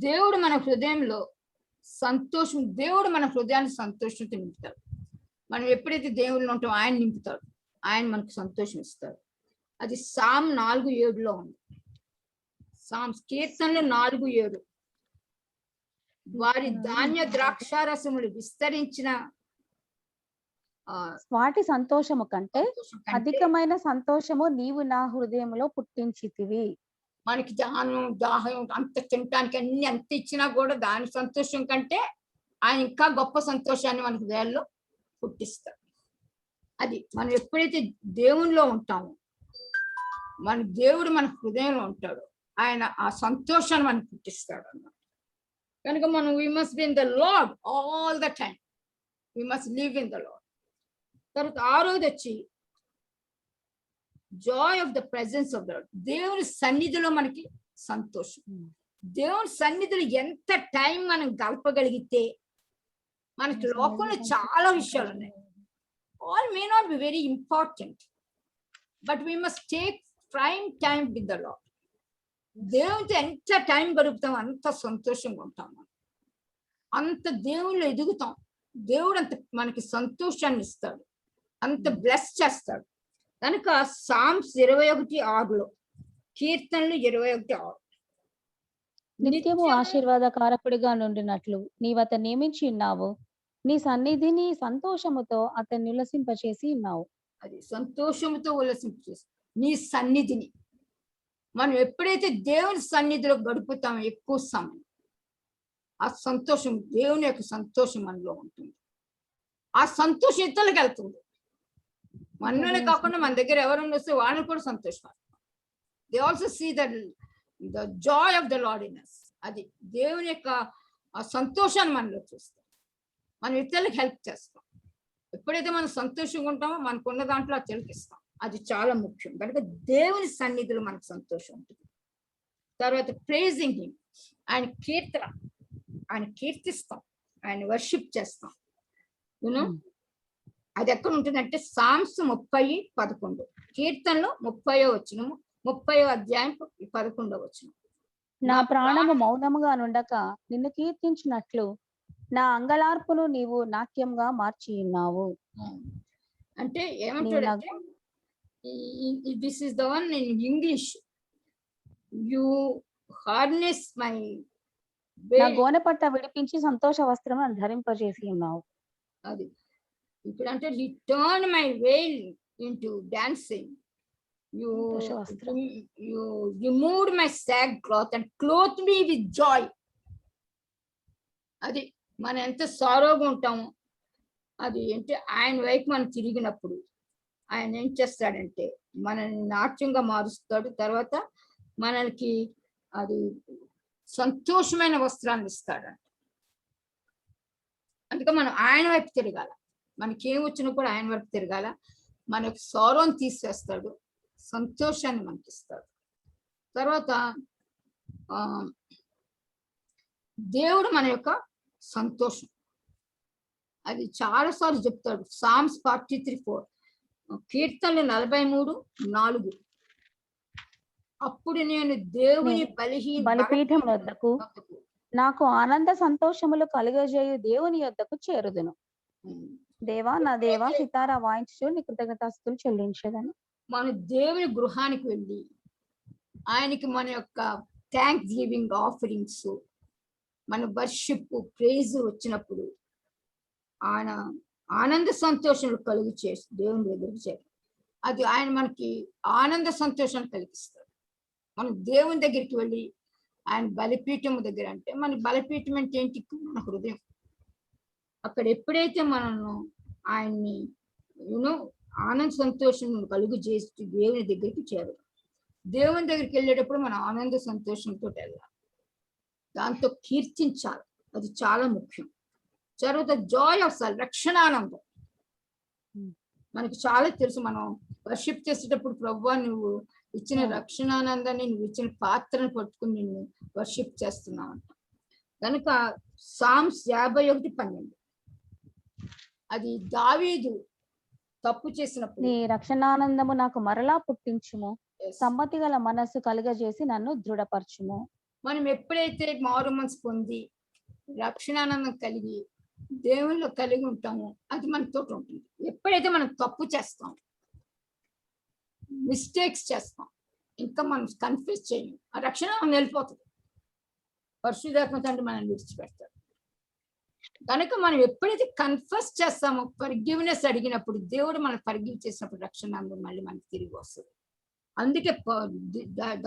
దేవుడు మన హృదయంలో సంతోషం, దేవుడు మన హృదయాన్ని సంతోషంతో నింపుతాడు. మనం ఎప్పుడైతే దేవుళ్ళు ఉంటామో ఆయన నింపుతాడు, ఆయన మనకు సంతోషం ఇస్తాడు. అది సామ్ 4:7లో ఉంది. సామ్స్ కీర్తనలు 4:7. వారి ధాన్య ద్రాక్షారసములు విస్తరించిన వాటి సంతోషము కంటే సంతోషం కంటే అధికమైన సంతోషము నీవు నా హృదయంలో పుట్టించితివి. మనకి దాహం అంత తినటానికి అన్ని అంత ఇచ్చినా కూడా దాని సంతోషం కంటే ఆయన ఇంకా గొప్ప సంతోషాన్ని మనకి వేళ్ళలో పుట్టిస్తాడు. అది మనం ఎప్పుడైతే దేవునిలో ఉంటామో, మన దేవుడు మన హృదయంలో ఉంటాడు, ఆయన ఆ సంతోషాన్ని మనకు పుట్టిస్తాడు అన్నమాట. కనుక మనం we must be in the Lord all the time, we must live in the Lord. తర్వాత 6వది వచ్చి joy of the presence of the Lord. దేవుని సన్నిధిలో మనకి సంతోషం. దేవుని సన్నిధిలో ఎంత టైం మనం గడపగలిగితే, మనకి లోకంలో చాలా విషయాలు ఉన్నాయి. All may not be very important, but we must take prime time with the lord. దేవునితో ఎంత టైం గడుపుతాం అంత సంతోషంగా ఉంటాం, అంత దేవుళ్ళు ఎదుగుతాం. దేవుడు అంత మనకి సంతోషాన్ని ఇస్తాడు, అంత బ్లెస్ చేస్తాడు. కనుక సామ్స్ 21:6, కీర్తనలు 21:6. నిత్యము ఆశీర్వాదకారకుడిగా నుండినట్లు నీవు అతన్ని నియమించి ఉన్నావు. నీ సన్నిధిని సంతోషముతో అతన్ని ఉల్లసింపచేసి ఉన్నావు. అది సంతోషముతో ఉల్లసింపచేసి నీ సన్నిధిని మనం ఎప్పుడైతే దేవుని సన్నిధిలో గడుపుతామో ఎక్కువ సమయం, ఆ సంతోషం, దేవుని యొక్క సంతోషం మనలో ఉంటుంది. ఆ సంతోషం ఇతరులకు వెళ్తుంది. మనలోనే కాకుండా మన దగ్గర ఎవరైనా వస్తే వాళ్ళని కూడా సంతోషపడతాం. They also see the joy of the Lord in us. అది దేవుని యొక్క ఆ సంతోషాన్ని మనలో చూస్తాం. మనం ఇతరులకు హెల్ప్ చేస్తాం. ఎప్పుడైతే మనం సంతోషంగా ఉంటామో మనకున్న దాంట్లో తిలకిస్తాం. అది చాలా ముఖ్యం. కనుక దేవుని సన్నిధిలో మనకు సంతోషం ఉంటుంది. తర్వాత ప్రేజింగ్ హిమ్, ఆయన కీర్తన, ఆయన కీర్తిస్తాం, ఆయన వర్షిప్ చేస్తాం. యూనో అది ఎక్కడ ఉంటుందంటే సామ్స్ 30:11, కీర్తనలో 30వ వచనము, 30వ అధ్యాయం 11వ వచనం. నా ప్రాణము మౌనముగా నుండక నిన్ను కీర్తించినట్లు నా అంగలార్పును నీవు నాట్యంగా మార్చి ఉన్నావు. అంటే ఏమంటాడంటే, this is the one in English, you harness my, నా గోనెపట్ట విడిపించి సంతోష వస్త్రం ధరింపజేసి ఉన్నావు. అది ఇప్పుడు అంటే return my veil into dancing, you removed my sackcloth and clothed me with joy. అది మనం ఎంత సారోగా ఉంటామో, అది ఏంటి ఆయన వైపు మనం తిరిగినప్పుడు ఆయన ఏం చేస్తాడంటే మనల్ని నాట్యంగా మారుస్తాడు. తర్వాత మనకి అది సంతోషమైన వస్త్రాన్ని ఇస్తాడంట. అందుకే మనం ఆయన వైపు తిరగాల. మనకేం వచ్చినా కూడా ఆయన వైపు తిరగాల. మనకు సారోని తీసేస్తాడు, సంతోషాన్ని మనకి ఇస్తాడు. తర్వాత దేవుడు మన యొక్క సంతోషం, అది చాలాసార్లు చెప్తాడు. సామ్స్ 43:4, కీర్తనలు 43:4. అప్పుడు నేను దేవుని బలిపీఠం వద్దకు నాకు ఆనంద సంతోషములు కలుగజేయు దేవుని యొద్దకు చేరుదును. దేవా నా దేవా సితారా వాయించు నీ కృతజ్ఞతాస్తుతులు చెల్లించదను. మన దేవుని గృహానికి వెళ్ళి ఆయనకి మన యొక్క థ్యాంక్స్ గివింగ్ ఆఫరింగ్స్, మన వర్షిప్, ప్రైజ్ వచ్చినప్పుడు ఆయన ఆనంద సంతోషాలు కలుగు చేసి దేవుని దగ్గరికి చేయాలి. అది ఆయన మనకి ఆనంద సంతోషాన్ని కలిగిస్తాడు. మనం దేవుని దగ్గరికి వెళ్ళి ఆయన బలిపీఠం దగ్గర, అంటే మన బలిపీఠం అంటే ఏంటి? మన హృదయం. అక్కడ ఎప్పుడైతే మనను ఆయన్ని ఆనంద సంతోషం కలుగు చేసి దేవుని దగ్గరికి చేరాలి. దేవుని దగ్గరికి వెళ్ళేటప్పుడు మన ఆనంద సంతోషంతో వెళ్ళాలి, దాంతో కీర్తించాలి. అది చాలా ముఖ్యం. తర్వాత జాయ్ ఆఫ్ రక్షణానందం. మనకి చాలా తెలుసు, మనం వర్షిప్ చేసేటప్పుడు ప్రభువా నువ్వు ఇచ్చిన రక్షణానందాన్ని, నువ్వు ఇచ్చిన పాత్రను పట్టుకుని నిన్ను వర్షిప్ చేస్తున్నావు అంట. కనుక సామ్స్ 51:12, అది దావీదు తప్పు చేసినప్పుడు, నీ రక్షణానందము నాకు మరలా పుట్టించుము, సమ్మతి గల మనస్సు కలుగజేసి నన్ను దృఢపరచుము. మనం ఎప్పుడైతే మారు మనసు పొంది రక్షణానందం కలిగి దేవుళ్ళు కలిగి ఉంటామో అది మనతో ఉంటుంది. ఎప్పుడైతే మనం తప్పు చేస్తాం, మిస్టేక్స్ చేస్తాం, ఇంకా మనం కన్ఫ్యూజ్ చేయం, ఆ రక్షణ వెళ్ళిపోతుంది. పరిశుద్ధాత్మ తండ్రి మనం విడిచిపెడతాడు. కనుక మనం ఎప్పుడైతే కన్ఫెస్ చేస్తామో, ఫర్గివ్నెస్ అడిగినప్పుడు, దేవుడు మనం ఫర్గివ్ చేసినప్పుడు రక్షణ మళ్ళీ మనకి తిరిగి వస్తుంది. అందుకే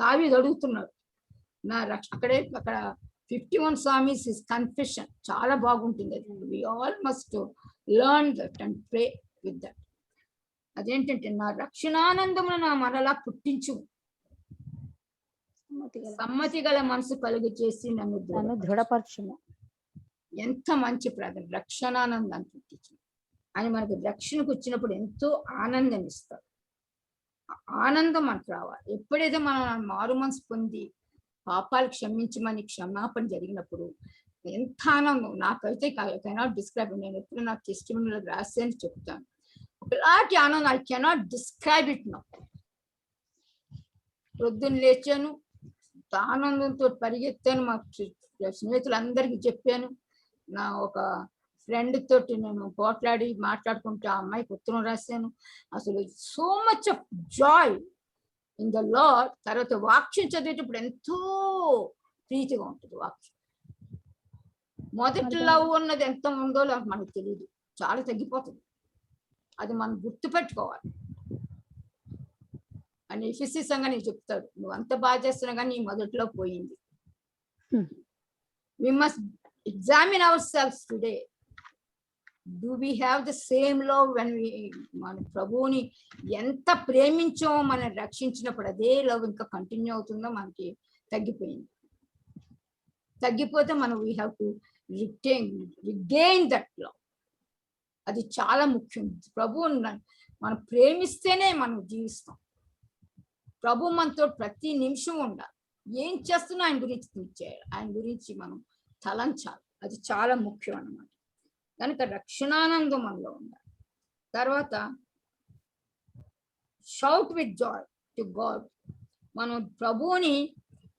దావీదు అడుగుతున్నాడు, నా అక్కడ 51 Psalms ఇస్ కన్ఫెషన్. చాలా బాగుంటుంది అది. We all must learn that and pray with that. అదేంటంటే, నా రక్షణానందమును నా మరలా పుట్టించు, సమ్మతి గల మనసు కలుగు చేసి నన్ను దృఢపరచును. ఎంత మంచి ప్రార్థన, రక్షణానందాన్ని పుట్టించు. అని మనకు రక్షణకు వచ్చినప్పుడు ఎంతో ఆనందం ఇస్తారు. ఆనందం మనకు రావాలి. ఎప్పుడైతే మనం మారు మనసు పొంది పాపాలు క్షమించమని క్షమాపణ జరిగినప్పుడు ఎంత ఆనందం. నాకైతే కెనాట్ డిస్క్రైబ్. నేను ఎప్పుడు నా టెస్టిమనీలో రాసేది చెప్తాను. ఒకలాంటి ఆనందం, I cannot describe it now. ప్రొద్దున లేచాను, ఆనందంతో పరిగెత్తాను, మా స్నేహితులందరికీ చెప్పాను. నా ఒక ఫ్రెండ్ తోటి నేను పోట్లాడి మాట్లాడుకుంటే ఆ అమ్మాయికి ఉత్తరం రాశాను. అసలు so much of Joy in the Lord. తర్వాత వాక్యం చదివేటప్పుడు ఎంతో ప్రీతిగా ఉంటుంది వాక్యం. మొదటి లవ్ ఉన్నది ఎంత ఉందో మనకు తెలియదు, చాలా తగ్గిపోతుంది. అది మనం గుర్తుపెట్టుకోవాలి అని ఎఫెసీ సంఘం నేను చెప్తాడు. నువ్వు అంత బాగా చేస్తున్నా కానీ నీ మొదట్లో పోయింది. We must examine ourselves today. Do we have the same love when we మన ప్రభువుని ఎంత ప్రేమించామో మనం రక్షించినప్పుడు అదే లవ్ ఇంకా కంటిన్యూ అవుతుందో మనకి తగ్గిపోయింది. తగ్గిపోతే మనం we have to regain that love. అది చాలా ముఖ్యం. ప్రభువుని మనం ప్రేమిస్తేనే మనం జీవిస్తాం. ప్రభు మనతో ప్రతి నిమిషం ఉండాలి. ఏం చేస్తున్నా ఆయన గురించి చేయాలి, ఆయన గురించి మనం తలంచాలి. అది చాలా ముఖ్యం అన్నమాట. కనుక రక్షణానందం మనలో ఉండాలి. తర్వాత shout with Joy to God. మనం ప్రభువుని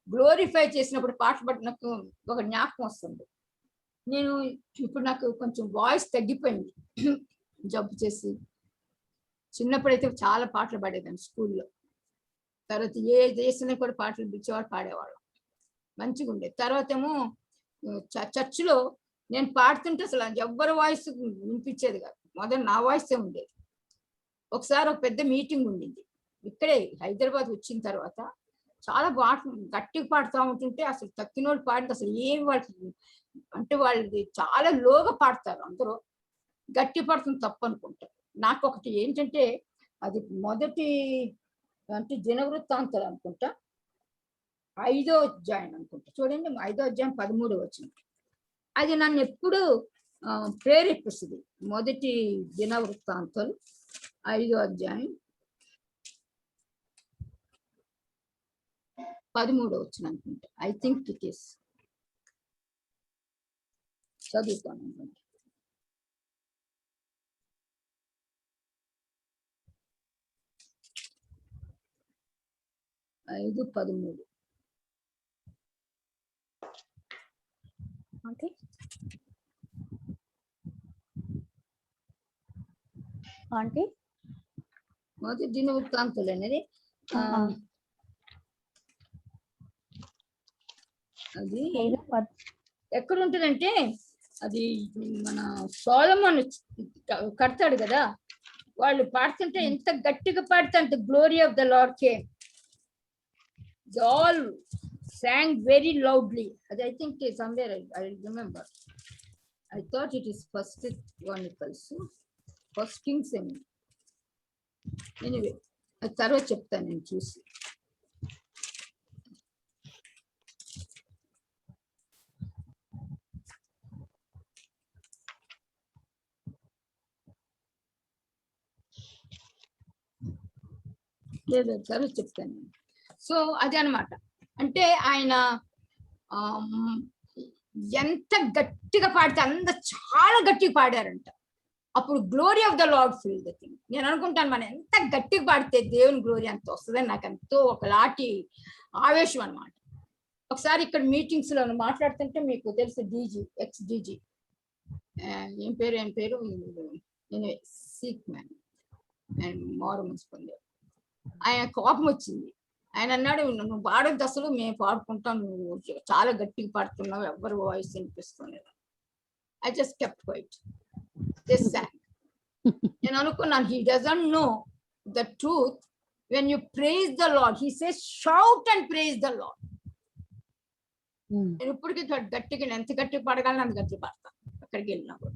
గ్లోరిఫై చేసినప్పుడు పాట పాడి నాకు ఒక జ్ఞాపకం వస్తుంది. నేను ఇప్పుడు నాకు కొంచెం వాయిస్ తగ్గిపోయింది జబ్బు చేసి. చిన్నప్పుడైతే చాలా పాటలు పాడేదాన్ని స్కూల్లో. తర్వాత ఏ దేశంలో కూడా పాటలు పిలిచేవాడు, పాడేవాళ్ళం, మంచిగా ఉండేది. తర్వాత ఏమో చర్చిలో నేను పాడుతుంటే అసలు ఎవ్వరి వాయిస్ వినిపించేది కాదు. మొదలు నా వాయిసే ఉండేది. ఒకసారి ఒక పెద్ద మీటింగ్ ఉండింది ఇక్కడే హైదరాబాద్. వచ్చిన తర్వాత చాలా గట్టిగా పాడుతూ ఉంటుంటే అసలు తక్కినోళ్ళు పాడితే అసలు ఏం వాళ్ళకి అంటే వాళ్ళది చాలా లోగా పాడతారు. అందరూ గట్టి పాడుతుంది తప్పు అనుకుంటారు. నాకు ఒకటి ఏంటంటే, అది మొదటి అంటే దినవృత్తాంతాలు అనుకుంటా 5వ అధ్యాయం అనుకుంటా. చూడండి, 5వ అధ్యాయం 13వ వచనం. అది నన్ను ఎప్పుడు ప్రేరేపిస్తుంది. మొదటి దినవృత్తాంతాలు 5వ అధ్యాయం 13వ వచనం అనుకుంటా. I think it is. చదువుతాను అనుకుంటా. ఐదు 13. అంటే అంటే మొదటి దినవృత్తాంతాలు అనేది అది ఎక్కడ ఉంటుందంటే, అది మన సొలొమోను కడతాడు కదా, వాళ్ళు పాడుతుంటే ఎంత గట్టిగా పాడితే అంత glory of the lord came. They all sang very loudly. I think somewhere I remember. I thought it is First Chronicles, First Kings. Anyway, అది తర్వాత చెప్తాను నేను చూసి. లేదు, తర్వాత చెప్తాను నేను. సో అది అనమాట. అంటే ఆయన ఎంత గట్టిగా పాడితే అంత చాలా గట్టిగా పాడారంట. అప్పుడు glory of the lord fill the thing. నేను అనుకుంటాను, మనం ఎంత గట్టిగా పాడితే దేవుని గ్లోరీ అంత వస్తుందని నాకు ఎంతో ఒకలాంటి ఆవేశం అనమాట. ఒకసారి ఇక్కడ మీటింగ్స్ లో మాట్లాడుతుంటే, మీకు తెలుసు డీజీ, ఎక్స్ డీజీ, ఏం పేరు సీక్ మ్యాన్ అండ్ మారు మున్సిపల్, ఆయన కోపం వచ్చింది. ఆయన అన్నాడు, నువ్వు పాడొద్దు అసలు, మేము పాడుకుంటాం, నువ్వు చాలా గట్టిగా పాడుతున్నావు, ఎవరు వాయిస్ వినిపిస్తుంది. I just kept quiet, just song. నేను అనుకున్నాను, he doesn't know the truth. When you praise the Lord, he says shout and praise the Lord. నేను ఇప్పటికీ గట్టిగా, ఎంత గట్టిగా పాడగలను అంత గట్టిగా పాడతాను అక్కడికి వెళ్ళినప్పుడు.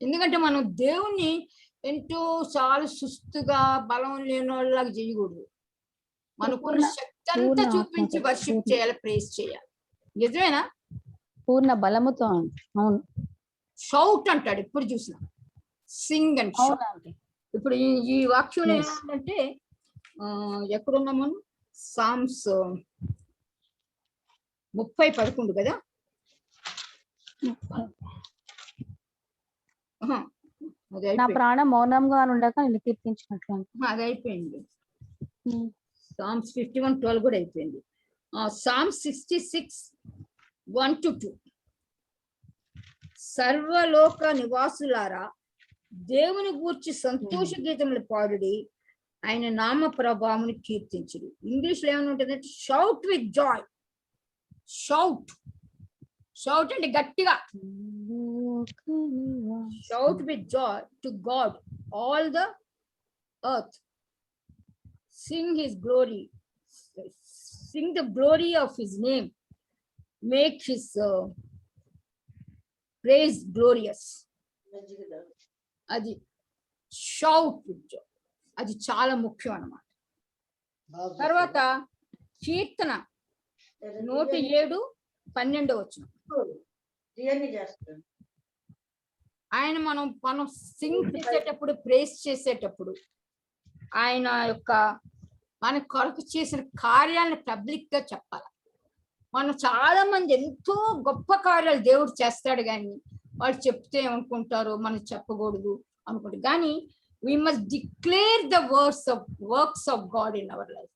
ఎందుకంటే మనం దేవుణ్ణి ఎంతో చాలా సుస్తుగా బలం లేని వాళ్ళలాగా చేయకూడదు. మనకున్న శక్తి అంతా చూపించి వర్షిప్ చేయాలి, ప్రేస్ చేయాలి. నిజమేనా? పూర్ణ బలముతో. అవును. షౌట్ అంటాడు ఇప్పుడు చూసిన, సింగ్ అండ్ షౌట్. ఇప్పుడు ఈ వాక్యం ఏమంటే ఎక్కడున్నాం మనం? సామ్స్ 30:11 కదా. నా ప్రాణం మౌనంగా ఉండక నిన్ను కీర్తించినట్లు. అది అయిపోయింది. సామ్స్ 51:12 కూడా అయిపోయింది. సామ్స్ 66:1-2. సర్వలోక నివాసులారా, దేవుని గూర్చి సంతోష గీతములు పాడుడి, ఆయన నామ ప్రభావముని కీర్తించుడి. ఇంగ్లీష్ లో ఏమైనా ఉంటుందంటే shout with Joy. Shout, shout అంటే గట్టిగా. Shout with joy to God, all the earth. Sing his glory, sing the glory of his name, make his praise glorious. అది షౌట్ విత్ జాయ్, అది చాలా ముఖ్యం అన్నమాట. తర్వాత కీర్తన 107:12. ఆయన మనం సింగ్ చేసేటప్పుడు, ప్రేస్ చేసేటప్పుడు ఆయన యొక్క మన కొరకు చేసిన కార్యాలను పబ్లిక్ గా చెప్పాలి. మనం చాలా మంది ఎంతో గొప్ప కార్యాలు దేవుడు చేస్తాడు, కానీ వాళ్ళు చెప్తే ఏమనుకుంటారు, మనం చెప్పకూడదు అనుకుంటారు. కానీ we must declare the works of God in our life.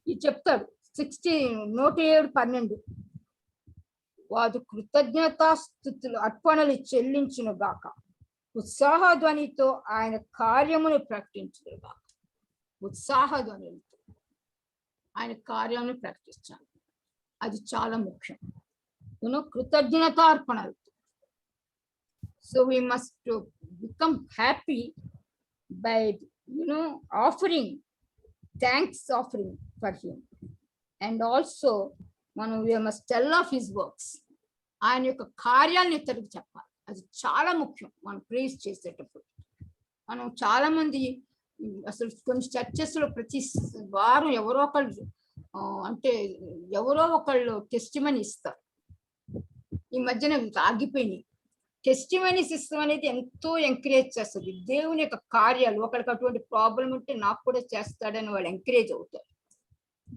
ఇది చెప్తాడు 107:12. వారు కృతజ్ఞతాస్తుతులు అర్పణలు చెల్లించును గాక, ఉత్సాహధ్వనితో ఆయన కార్యమును ప్రకటించును గాక. ఉత్సాహధ్వనితో ఆయన కార్యాలను ప్రకటించాలి, అది చాలా ముఖ్యం. కృతజ్ఞతార్పణలు. So we must become happy by offering thanks offering for him, and also we must tell of his works. ఆయన యొక్క కార్యాలను ఇతరులకు చెప్పాలి, అది చాలా ముఖ్యం. మనం ప్రేస్ చేసేటప్పుడు మనం చాలా మంది అసలు కొన్ని చర్చెస్ లో ప్రతి వారం ఎవరో ఒకళ్ళు టెస్టిమనీ ఇస్తారు. ఈ మధ్యన ఆగిపోయినాయి. టెస్టిమనీస్ ఇస్తాం అనేది ఎంతో ఎంకరేజ్ చేస్తుంది. దేవుని యొక్క కార్యాలు, ఒకరికి అటువంటి ప్రాబ్లం ఉంటే నాకు కూడా చేస్తాడని వాళ్ళు ఎంకరేజ్ అవుతారు.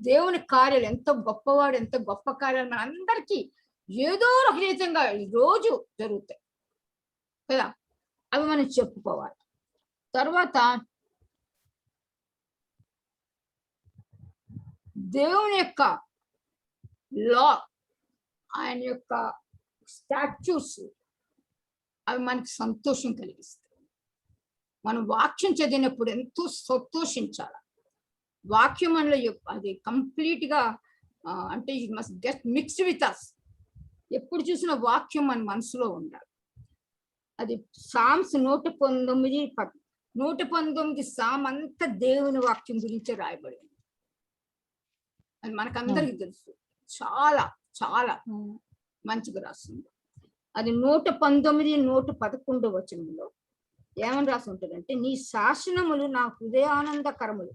దేవుని కార్యాలు ఎంత గొప్పవాడు, ఎంత గొప్ప కార్యాలు మన అందరికీ ఏదో ఒక రీతంగా రోజు జరుగుతాయి కదా, అవి మనం చెప్పుకోవాలి. తర్వాత దేవుని యొక్క లా, ఆయన యొక్క స్టాట్యూస్, అవి మనకి సంతోషం కలిగిస్తాయి. మనం వాక్యం చదివినప్పుడు ఎంతో సంతోషించాలి. వాక్యం మనలో అది కంప్లీట్ గా అంటే you must get mixed with us. ఎప్పుడు చూసిన వాక్యం మన మనసులో ఉండాలి. అది సామ్స్ 119 సామ్ అంతా దేవుని వాక్యం గురించి రాయబడింది. అది మనకందరికి తెలుసు. చాలా చాలా మంచిగా రాస్తుంది. అది 119, 111 ఏమని రాసి ఉంటుందంటే, నీ శాసనములు నా హృదయానందకరములు.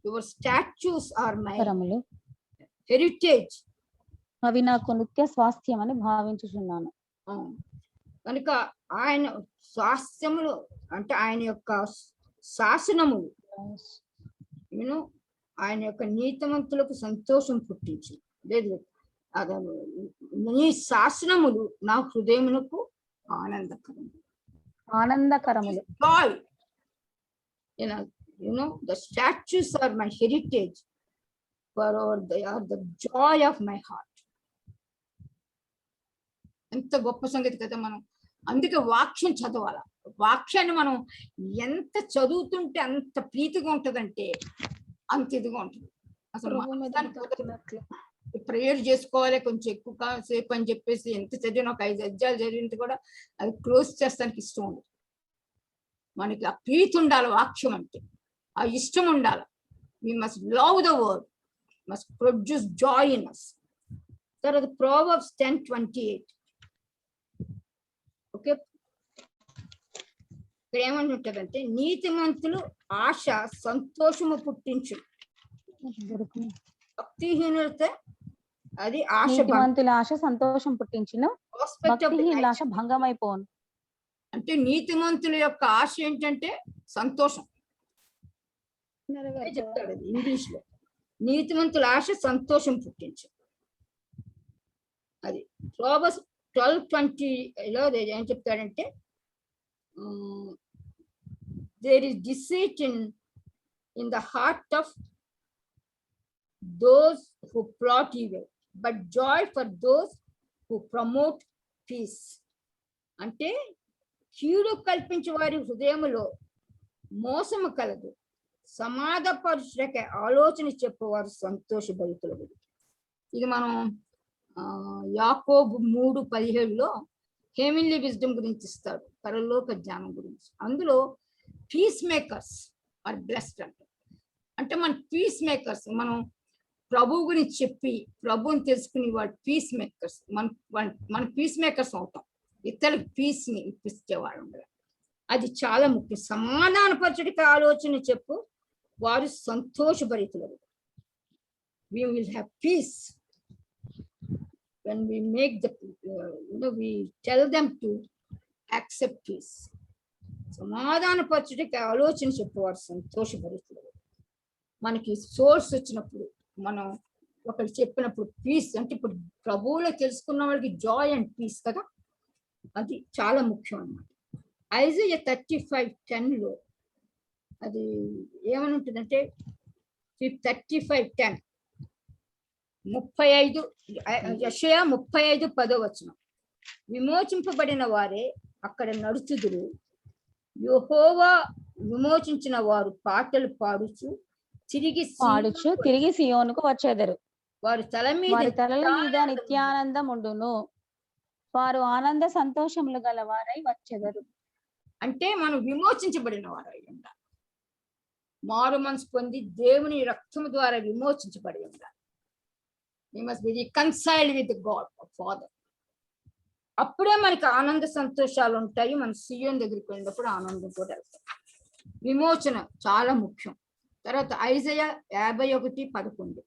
Your statutes are my heritage. అవి నాకు నిత్య స్వాస్థ్యం అని భావించుచున్నాను. కనుక ఆయన స్వాస్థ్యములు అంటే ఆయన యొక్క శాసనములు ఆయన యొక్క నీతిమంతులకు సంతోషం పుట్టించి, లేదు నీ శాసనములు నా హృదయమునకు ఆనందకరములు. The statues are my heritage, for they are the joy of my heart. ఎంత గొప్ప సంగతి కదా. మనం అందుకే వాక్యం చదవాలి. వాక్యాన్ని మనం ఎంత చదువుతుంటే అంత ప్రీతిగా ఉంటదంటే, అంత ఇదిగా ఉంటుంది. అసలు ప్రభు మీద దొరికినట్లు. ప్రేయర్ చేసుకోవాలి కొంచెం ఎక్కువ సేపు అని చెప్పేసి ఎంత చదివిన ఒక 5 అధ్యాయాలు చదివింది కూడా అది క్లోజ్ చేస్తానికి ఇష్టం ఉండదు. మనకి ఆ ప్రీతి ఉండాలి, వాక్యం అంటే ఆ ఇష్టం ఉండాలి. We must love the word, must produce joy in us. తర్వాత Proverbs 10:28. ఓకే, ఇక్కడ ఏమంటుంటదంటే నీతిమంతులు ఆశ సంతోషము పుట్టించు, భక్తిహీనులతో అది ఆశ నీతిమంతుల ఆశ సంతోషం పుట్టించును, భక్తిహీనుల ఆశ భంగమైపోను. అంటే నీతిమంతుల యొక్క ఆశ ఏంటంటే సంతోషం చెప్తాడు అది ఇంగ్లీష్ లో. నీతిమంతుల ఆశ సంతోషం పుట్టించు. అది Proverbs 12:20లో ఏం చెప్తాడంటే there is deceit in the heart of those who plot evil, but joy for those who promote peace. అంటే కీడు కల్పించే వారి హృదయములో మోసము కలదు, సమాధపరుచుటకే ఆలోచన చెప్పేవారు సంతోషభరితులు. ఇది మనం యాకోబు 3:17లో హెవెన్లీ విజ్డమ్ గురించి ఇస్తాడు, పరలోక జ్ఞానం గురించి. అందులో పీస్ మేకర్స్ ఆర్ బ్లెస్డ్ అంటారు. అంటే మన పీస్ మేకర్స్, మనం ప్రభు గురించి చెప్పి ప్రభుని తెలుసుకుని వాడు పీస్ మేకర్స్, మన పీస్ మేకర్స్ అవుతాం, ఇతరులకు పీస్ ని ఇప్పించేవాడు ఉండదు. అది చాలా ముఖ్యం. సమాధానపరచుడికి ఆలోచన చెప్పు వారు సంతోషభరితులు. We will have peace when we make the we tell them to accept peace. సమాధానపరచుడికి ఆలోచన చెప్పేవారు సంతోషభరితులు. మనకి సోర్స్ వచ్చినప్పుడు, మనం ఒకరు చెప్పినప్పుడు పీస్ అంటే, ఇప్పుడు ప్రభువులో తెలుసుకున్న వాళ్ళకి జాయ్ అండ్ పీస్ కదా, అది చాలా ముఖ్యం అన్నమాట. ఐజయా 35:10లో అది ఏమని ఉంటుందంటే 35:10 యెషయా 35:10 విమోచింపబడిన వారే అక్కడ నడుచుదురు, యెహోవా విమోచించిన వారు పాటలు పాడుచు తిరిగి సియోనుకు వచ్చేదరు. వారి తలల మీద నిత్యానందం ఉండును, వారు ఆనంద సంతోషములు గల వారై వచ్చెదరు. అంటే మనం విమోచించబడిన వారై ఉండాలి, మారు మనసు పొంది దేవుని రక్తము ద్వారా విమోచించబడి ఉండాలి. We must be reconciled with God, Father. అప్పుడే మనకి ఆనంద సంతోషాలు ఉంటాయి. మన సియోను దగ్గరికి వెళ్ళినప్పుడు ఆనందం కూడా వెళ్తాం. విమోచన చాలా ముఖ్యం. తర్వాత ఐజయా 51:11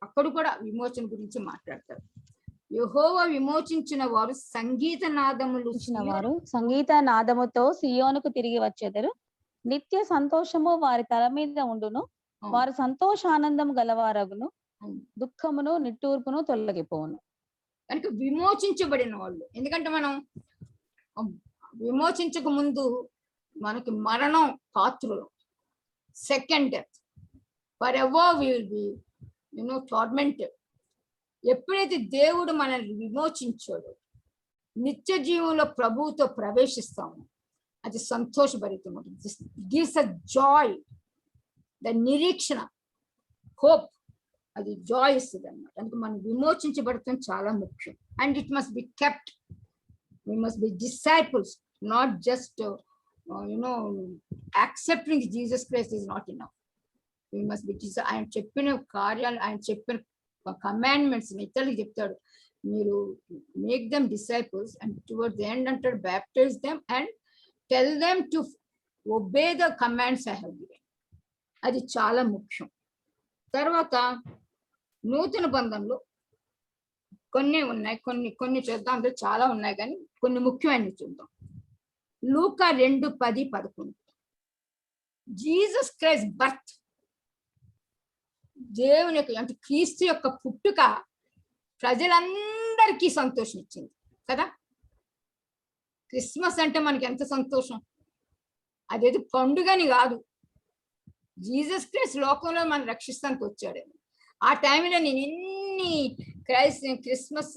అక్కడ కూడా విమోచన గురించి మాట్లాడతారు. యెహోవా విమోచించిన వారు సంగీత నాదముతో సియోనుకు తిరిగి వచ్చేదరు, నిత్య సంతోషము వారి తల మీద ఉండును, వారు సంతోషానందం గలవారగును, దుఃఖమును నిట్టూర్పును తొలగిపోను. కనుక విమోచించబడిన వాళ్ళు, ఎందుకంటే మనం విమోచించక ముందు మనకి మరణం పాత్రులు, second death, for ever we will be tormented. ఎప్పుడైతే దేవుడు మనల్ని విమోచించాడో నిత్య జీవంలో ప్రభువుతో ప్రవేశిస్తాము, అది సంతోషభరితం. గివ్స్ అ జాయ్, ద నిరీక్షణ, హోప్, అది జాయ్ ఇస్తుంది అన్నమాట. అందుకే మనం విమోచించబడటం చాలా ముఖ్యం. And it must be kept. We must be disciples, not just accepting Jesus Christ is not enough. We must be ఆయన చెప్పిన కార్యాలు, ఆయన చెప్పిన కమాండ్మెంట్స్ ఇతరులకు చెప్తాడు, మీరు make them disciples and towards the end అంటాడు baptise them and tell them to obey the commands I have given. అది చాలా ముఖ్యం. తర్వాత నూతన బంధంలో కొన్ని ఉన్నాయి, కొన్ని చూద్దాం. అందులో చాలా ఉన్నాయి కానీ కొన్ని ముఖ్యమైనవి చూద్దాం. లూకా 2:10-11 జీసస్ క్రైస్ట్ బర్త్, దేవుని యొక్క అంటే క్రీస్తు యొక్క పుట్టుక ప్రజలందరికీ సంతోషం ఇచ్చింది కదా. క్రిస్మస్ అంటే మనకి ఎంత సంతోషం. అదేది పండుగని కాదు, జీసస్ క్రైస్ట్ లోకంలో మనం రక్షిస్తానికి వచ్చాడు. ఆ టైంలో నేను ఎన్ని క్రిస్మస్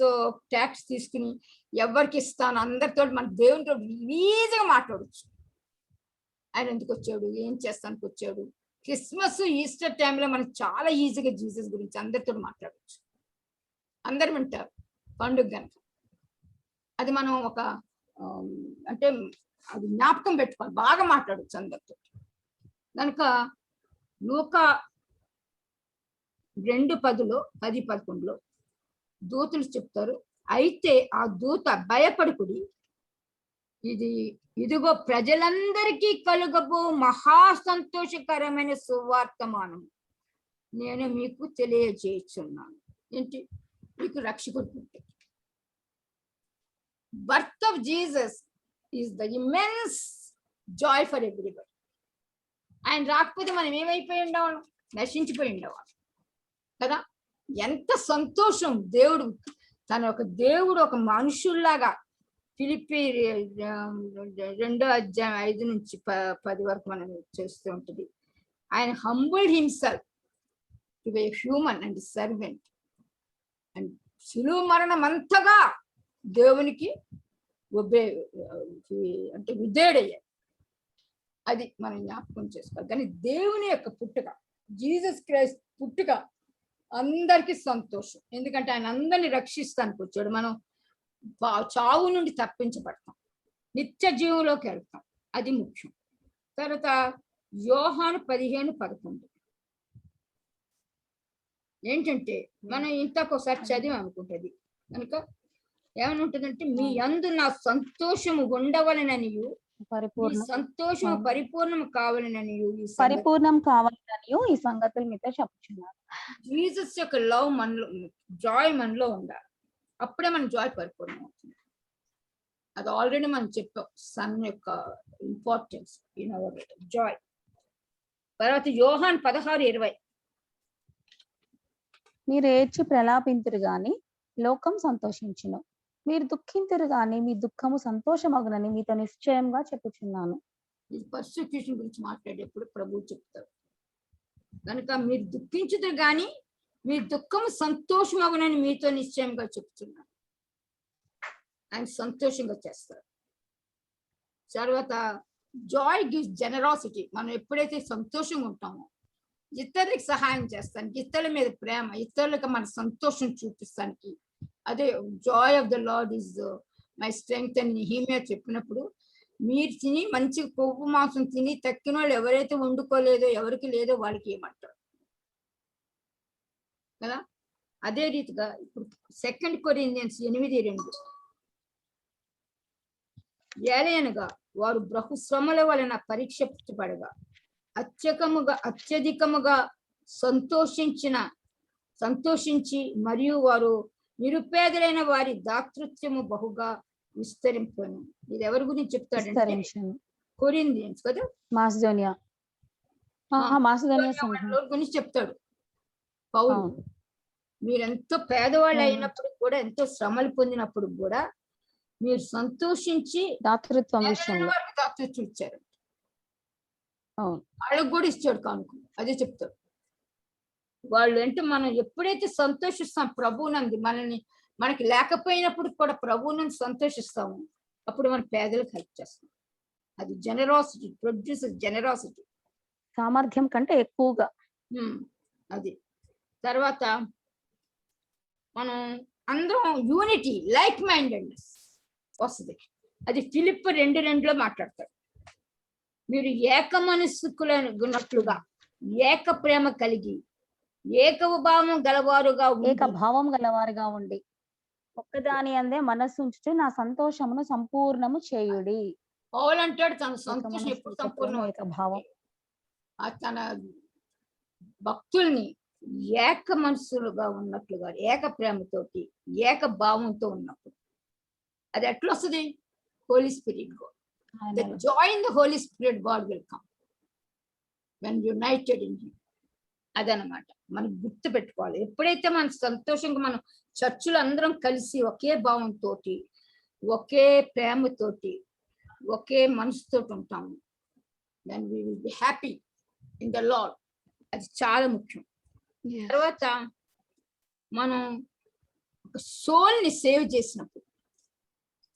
ట్యాక్స్ తీసుకుని ఎవరికి ఇస్తాను, అందరితో మన దేవునితో ఈజీగా మాట్లాడచ్చు. ఆయన ఎందుకు వచ్చాడు, ఏం చేస్తానికి వచ్చాడు, క్రిస్మస్ ఈస్టర్ టైంలో మనం చాలా ఈజీగా జీసస్ గురించి అందరితో మాట్లాడవచ్చు. అందరు వింటారు పండుగ కనుక. అది మనం ఒక అంటే అది జ్ఞాపకం పెట్టుకోవాలి, బాగా మాట్లాడవచ్చు అందరితో కనుక. లూకా 2:10-11 దూతలు చెప్తారు, అయితే ఆ దూత భయపడుకుడి, ఇదిగో ప్రజలందరికీ కలుగబో మహా సంతోషకరమైన సువార్తమానం నేను మీకు తెలియజేస్తున్నాను. ఏంటి? మీకు రక్షకుడు పుట్టాడు. Birth of Jesus is the immense Joy for everybody. ఆయన రాకపోతే మనం ఏమైపోయి ఉండేవాళ్ళం? నశించిపోయి ఉండేవాళ్ళం కదా. ఎంత సంతోషం! దేవుడు ఒక మనుషుల్లాగా ఫిలిప్పి 2:5-10 వరకు మనం చేస్తూ ఉంటుంది. ఆయన humbled himself to be human and servant and సులువు మరణం అంతగా దేవునికి అంటే విధేయుడయ్యాడు. అది మనం జ్ఞాపకం చేసుకోవాలి. కానీ దేవుని యొక్క పుట్టుక, జీసస్ క్రైస్ట్ పుట్టుక అందరికీ సంతోషం. ఎందుకంటే ఆయన అందరినీ రక్షిస్తానికి వచ్చాడు. మనం చావు నుండి తప్పించబడతాం, నిత్య జీవంలోకి వెళ్తాం. అది ముఖ్యం. తర్వాత యోహాను 15:11 ఏంటంటే మనం ఇంతకోసారి చదివి అనుకుంటుంది కనుక ఏమని ఉంటుందంటే, మీ యందు నా సంతోషము ఉండవలననియు సంతోషము పరిపూర్ణం కావాలననియు పరిపూర్ణం కావాలననియు ఈ సంగతులు మీతో చెప్తున్నాను. జీసస్ యొక్క లవ్ మనలో, జాయ్ మనలో ఉండాలి. అప్పుడే మన జాయ్ పరిపూర్ణం అవుతుంది. అది ఆల్రెడీ మనం చెప్పాం, సన్ యొక్క ఇంపార్టెన్స్ ఇన్ అవర్ జాయ్. తర్వాత యోహాన్ 16:20 మీరు ఏడ్చి ప్రలాపింతురు గాని లోకం సంతోషించును, మీరు దుఃఖింతురు గాని మీ దుఃఖము సంతోషమగునని మీతో నిశ్చయంగా చెప్పుచున్నాను. ఈ పర్సిక్యూషన్ గురించి మాట్లాడేప్పుడు ప్రభువు చెప్తారు కనుక మీరు దుఃఖించుదురు గాని మీ దుఃఖము సంతోషమగునని మీతో నిశ్చయంగా చెప్తున్నాను. ఆయన సంతోషంగా చేస్తారు. తర్వాత జాయ్ గివ్స్ జనరాసిటీ. మనం ఎప్పుడైతే సంతోషంగా ఉంటామో ఇతరులకు సహాయం చేస్తానికి, ఇతరుల మీద ప్రేమ, ఇతరులకు మన సంతోషం చూపిస్తానికి, అదే Joy of the Lord is my strength అని నెహెమ్యా చెప్పినప్పుడు, మీరు తిని మంచి కొవ్వు మాంసం తిని తక్కిన వాళ్ళు ఎవరైతే వండుకోలేదో, ఎవరికి లేదో వాళ్ళకి ఏమంటారు కదా. అదే రీతిగా ఇప్పుడు 2 కొరింథియన్స్ 8:2 ఏలయనగా వారు బహుశ్రమల వలన పరీక్షించబడగా అత్యధికముగా సంతోషించి మరియు వారు నిరుపేదలైన వారి దాతృత్వము బహుగా విస్తరింపను. ఇది ఎవరి గురించి చెప్తాడంటే కొరింథియన్స్ కదా, మాసిదోనియా గురించి చెప్తాడు పౌలు. మీరెంతో పేదవాళ్ళు అయినప్పుడు కూడా, ఎంతో శ్రమలు పొందినప్పుడు కూడా మీరు సంతోషించి దాతృత్వం విషయంలో దాతృత్వం ఇచ్చారు. వాళ్ళకు కూడా ఇచ్చాడు కానుక. అదే చెప్తాడు. వాళ్ళు అంటే మనం ఎప్పుడైతే సంతోషిస్తాం ప్రభువునంది, మనకి లేకపోయినప్పుడు కూడా ప్రభువునంది సంతోషిస్తాము, అప్పుడు మన పేదలకు హెల్ప్ చేస్తాం. అది జనరాసిటీ, ప్రొడ్యూసెస్ జనరాసిటీ, సామర్థ్యం కంటే ఎక్కువగా. అది తర్వాత మనం అందరం యూనిటీ, లైక్ మైండెడ్నెస్ వస్తుంది. అది ఫిలిప్ 2:2 మాట్లాడతాడు. మీరు ఏక మనస్కులుగా ఏక ప్రేమ కలిగి ఏకభావం గలవారుగా ఉండి ఒక్కదాని అందే మనస్సు ఉంచుతూ నా సంతోషమును సంపూర్ణము చేయుడి. పౌలు అంటాడు తన సంతోషం ఎప్పుడు సంపూర్ణం, తన భక్తుల్ని ఏక మనస్సులుగా ఉన్నట్లుగా, ఏక ప్రేమతోటి, ఏక భావంతో ఉన్నప్పుడు. అది ఎట్లా వస్తుంది? Holy spirit God. The joy in the Holy Spirit God will come when united in Him. అదనమాట మనం గుర్తు పెట్టుకోవాలి. ఎప్పుడైతే మన సంతోషంగా మనం చర్చిలో అందరం కలిసి ఒకే భావంతో, ఒకే ప్రేమతోటి, ఒకే మనసుతోటి ఉంటాము, then we will be happy in the Lord. అది చాలా ముఖ్యం. తర్వాత మనం ఒక సోల్ని సేవ్ చేసినప్పుడు,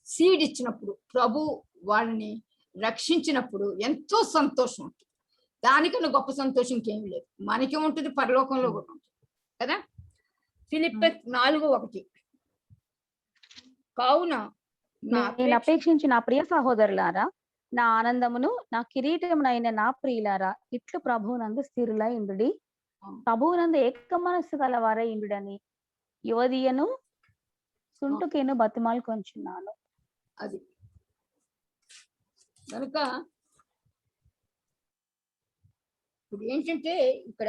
సీడ్ ఇచ్చినప్పుడు, ప్రభు వాళ్ళని రక్షించినప్పుడు ఎంతో సంతోషం ఉంటుంది. దానికన్నా గొప్ప సంతోషం ఇంకేమి లేదు. మనకి ఉంటుంది, పరలోకంలో కూడా ఉంటుంది కదా. ఫిలిప్పీ 4:1 కావున నేను అపేక్షించి నా ప్రియ సహోదరులారా, నా ఆనందమును నా కిరీటమునైన నా ప్రియులారా, ఇట్లు ప్రభువునందు స్థిరులై ఉండుడి, ప్రభువునందు ఏక మనస్సు గలవారై ఉండుడని యువదియను సుంటుకేను బతిమాలు కొంచున్నాను. అది కనుక ఇప్పుడు ఏంటంటే ఇక్కడ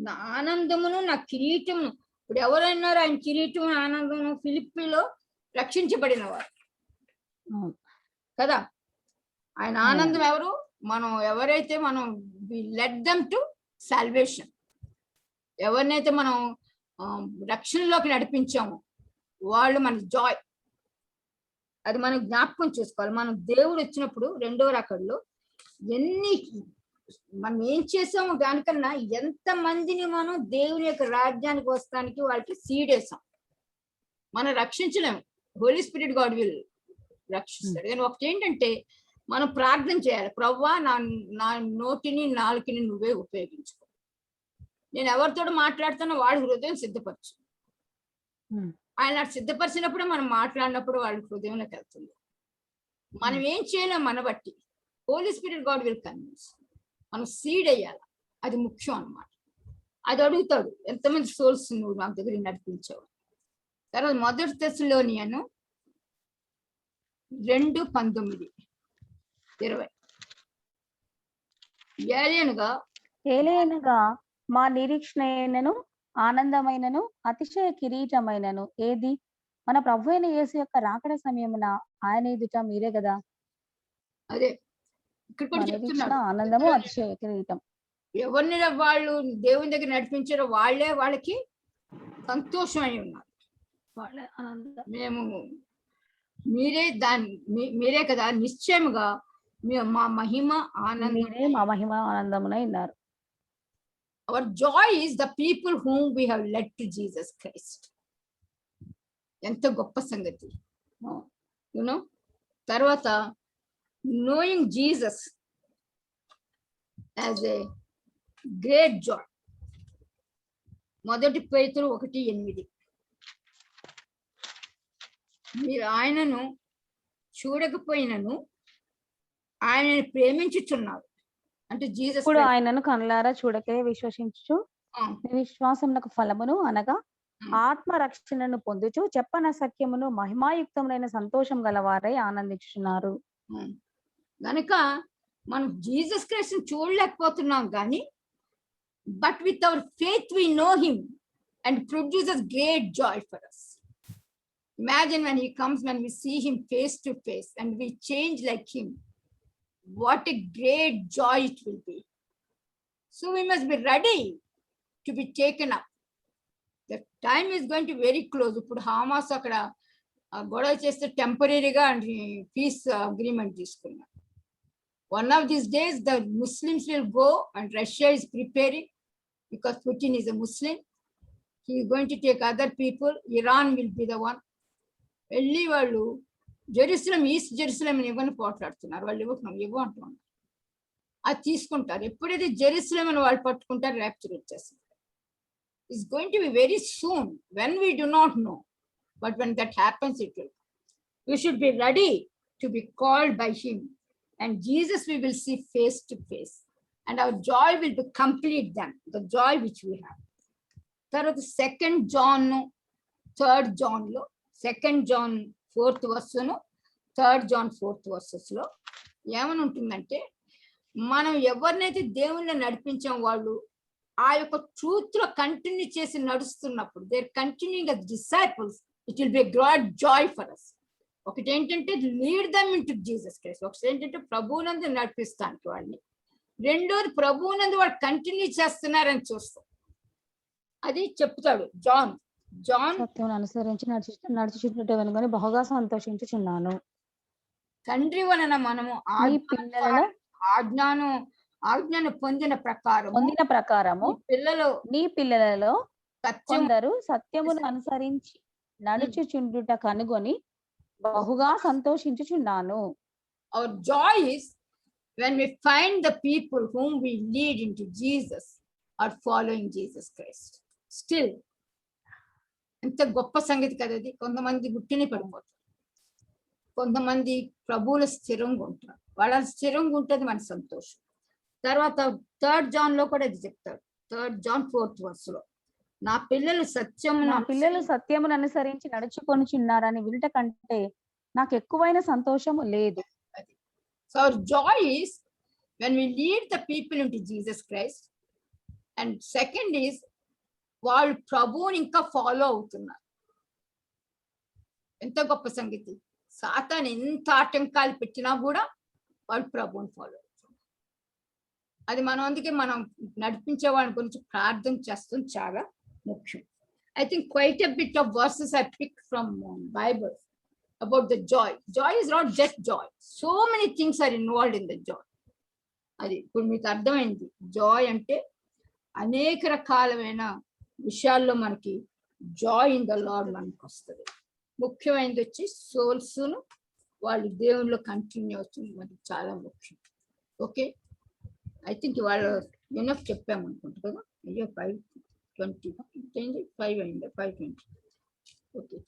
నా ఆనందమును నా కిరీటమును, ఇప్పుడు ఎవరన్నారు ఆయన కిరీటము ఆనందము? ఫిలిప్పీలో రక్షించబడిన వారు కదా. ఆయన ఆనందం ఎవరు? మనం ఎవరైతే మనం లెట్ దెమ్ టు సాల్వేషన్, ఎవరినైతే మనం రక్షణలోకి నడిపించామో వాళ్ళు మన జాయ్. అది మనం జ్ఞాపకం చేసుకోవాలి. మనం దేవుడు వచ్చినప్పుడు 2వ రాకడలో మనం ఏం చేసామో దానికన్నా ఎంత మందిని మనం దేవుని యొక్క రాజ్యానికి వస్తానికి వాళ్ళకి సీడ్ వేసాం. మనం రక్షించలేము, హోలీ స్పిరిట్ గాడ్ విల్ రక్షిస్తాడు. కానీ ఒకటి ఏంటంటే మనం ప్రార్థన చేయాలి, ప్రవ్వా నా నోటిని నాలుకని నువ్వే ఉపయోగించుకో, నేను ఎవరితో మాట్లాడుతున్నా వాడి హృదయం సిద్ధపరచు. ఆయన సిద్ధపరిచినప్పుడే మనం మాట్లాడినప్పుడు వాళ్ళ హృదయంలోకి వెళ్తుంది. మనం ఏం చేయలేం, మన బట్టి holy spirit God will convince. మనం సీడ్ అయ్యాలి, అది ముఖ్యం అన్నమాట. అది అడుగుతాడు, ఎంతమంది సోల్స్ నువ్వు నా దగ్గర నడిపించావు. తర్వాత 1 తెస్సలోనియను 2:19-20 ఏలయనగా మా నిరీక్షణైనను ఆనందమైనను అతిశయ కిరీటమైనను ఏది? మన ప్రభు అయిన యేసు యొక్క రాకడ సమయమున ఆయన ఎదుట మీరే కదా. అదే ఇక్కడ కూడా చెప్తున్నాడు, ఆనందము అతిశయ కిరీటం. ఎవరిని వాళ్ళు దేవుని దగ్గర నడిపించారో వాళ్ళే వాళ్ళకి సంతోషం అయి ఉన్నారు. మేము మీరే కదా నిశ్చయముగా మా మహిమ ఆనందమునై ఉన్నారు. Our joy is the people whom we have led to Jesus Christ. ఎంత గొప్ప సంగతి. తర్వాత knowing Jesus as a great joy. 1 పేతురు 1:8 మీరు ఆయనను చూడకపోయినను ఆయనని ప్రేమించుచున్నారు. అంటే జీసస్ ఇప్పుడు ఆయనను కనులారా చూడకే విశ్వసించు విశ్వాసమునకు ఫలమును అనగా ఆత్మ రక్షణను పొందుచు చెప్పన సత్యమును మహిమాయుక్తమైన సంతోషం గలవారై ఆనందించున్నారు. గనుక మనం జీసస్ క్రైస్ట్ చూడలేకపోతున్నాం కానీ but with our faith we know him and produces great joy for us. Imagine when he comes, when we see him face to face and we change like him, what a great joy it will be. So we must be ready to be taken up. The time is going to be very close. Ippudu Hamas akkada godav cheste temporary ga peace agreement తీసుకున్నారు. One of these days the Muslims will go, and Russia is preparing because Putin is a Muslim. He is going to take other people. Iran will be the one. వెళ్ళి వాళ్ళు Jerusalem, east Jerusalem ఇవ్వని పోట్లాడుతున్నారు. వాళ్ళు ఇవ్వంటున్నారు, అది తీసుకుంటారు. ఎప్పుడైతే Jerusalem అని వాళ్ళు పట్టుకుంటారు, ర్యాప్చర్ వచ్చేస్తుంది. It's going to be very soon, when we do not know, but when that happens it will. We should be ready to be called by him, and Jesus we will see face to face, and our joy will be complete then the joy which we have. తర్వాత 2 John 3 John లో 2 John 4th verse 3 John 4th verses లో ఏమని ఉంటుందంటే, మనం ఎవరినైతే దేవుళ్ళని నడిపించాం వాళ్ళు ఆ యొక్క ట్రూత్ లో కంటిన్యూ చేసి నడుస్తున్నప్పుడు, there continuing as disciples, it will be a great joy for us. ఒకటి ఏంటంటే lead dum into Jesus Christ, ఒకటి ఏంటంటే ప్రభువునందు నడిపిస్తానికి వాళ్ళని, రెండోది ప్రభువునందు వాళ్ళు కంటిన్యూ చేస్తున్నారని చూస్తాం. అది చెప్తాడు జాన్ సత్యమును అనుసరించి నడుచుచున్నట్టు వెనుకొని బహుగా సంతోషించుచున్నాను. తండ్రి వలన మనము ఆజ్ఞను పొందిన ప్రకారము నీ పిల్లలలో కొందరు సత్యమును అనుసరించి నడుచుచుండుట కనుగొని బహుగా సంతోషించుచున్నాను. Our joy is when we find the people whom we lead into Jesus are following Jesus Christ. Still, ఎంత గొప్ప సంగతి కదా అది. కొంతమంది గుట్టిని పడిపోతారు, కొంతమంది ప్రభువులు స్థిరంగా ఉంటారు. వాళ్ళ స్థిరంగా ఉంటుంది మన సంతోషం. తర్వాత 3rd John లో కూడా ఇది చెప్తారు. 3rd John 4th verse లో, నా పిల్లలు సత్యమును అనుసరించి నడుచుకొనుచున్నారని వినుట కంటే నాకు ఎక్కువైన సంతోషము లేదు. So our joy is when we lead the people into Jesus Christ, and second is వాళ్ళు ప్రభువుని ఇంకా ఫాలో అవుతున్నారు. ఎంత గొప్ప సంగతి. సాతాను ఎంత ఆటంకాలు పెట్టినా కూడా వాళ్ళు ప్రభువుని ఫాలో అవుతున్నారు. అది మనం అందుకే మనం నడిపించే వాళ్ళ గురించి ప్రార్థన చేస్తాం, చాలా ముఖ్యం. I think quite a bit of verses I picked from Bible about the joy. Joy is not just joy. So many things are involved in the joy. అది ఇప్పుడు మీకు అర్థమైంది. జాయ్ అంటే అనేక రకాలమైన విషయాల్లో మనకి జాయ్ ఇన్ ద లార్డ్ మనకు వస్తుంది. ముఖ్యమైనది వచ్చి సోల్స్ను వాళ్ళు దేవుళ్ళు కంటిన్యూ అవుతుంది, మనకి చాలా ముఖ్యం. ఓకే, ఐ థింక్ వాళ్ళు ఎనఫ్ చెప్పాము అనుకుంటా కదా. అయ్యో 5:20 5 అయిందా? 5:20. ఓకే.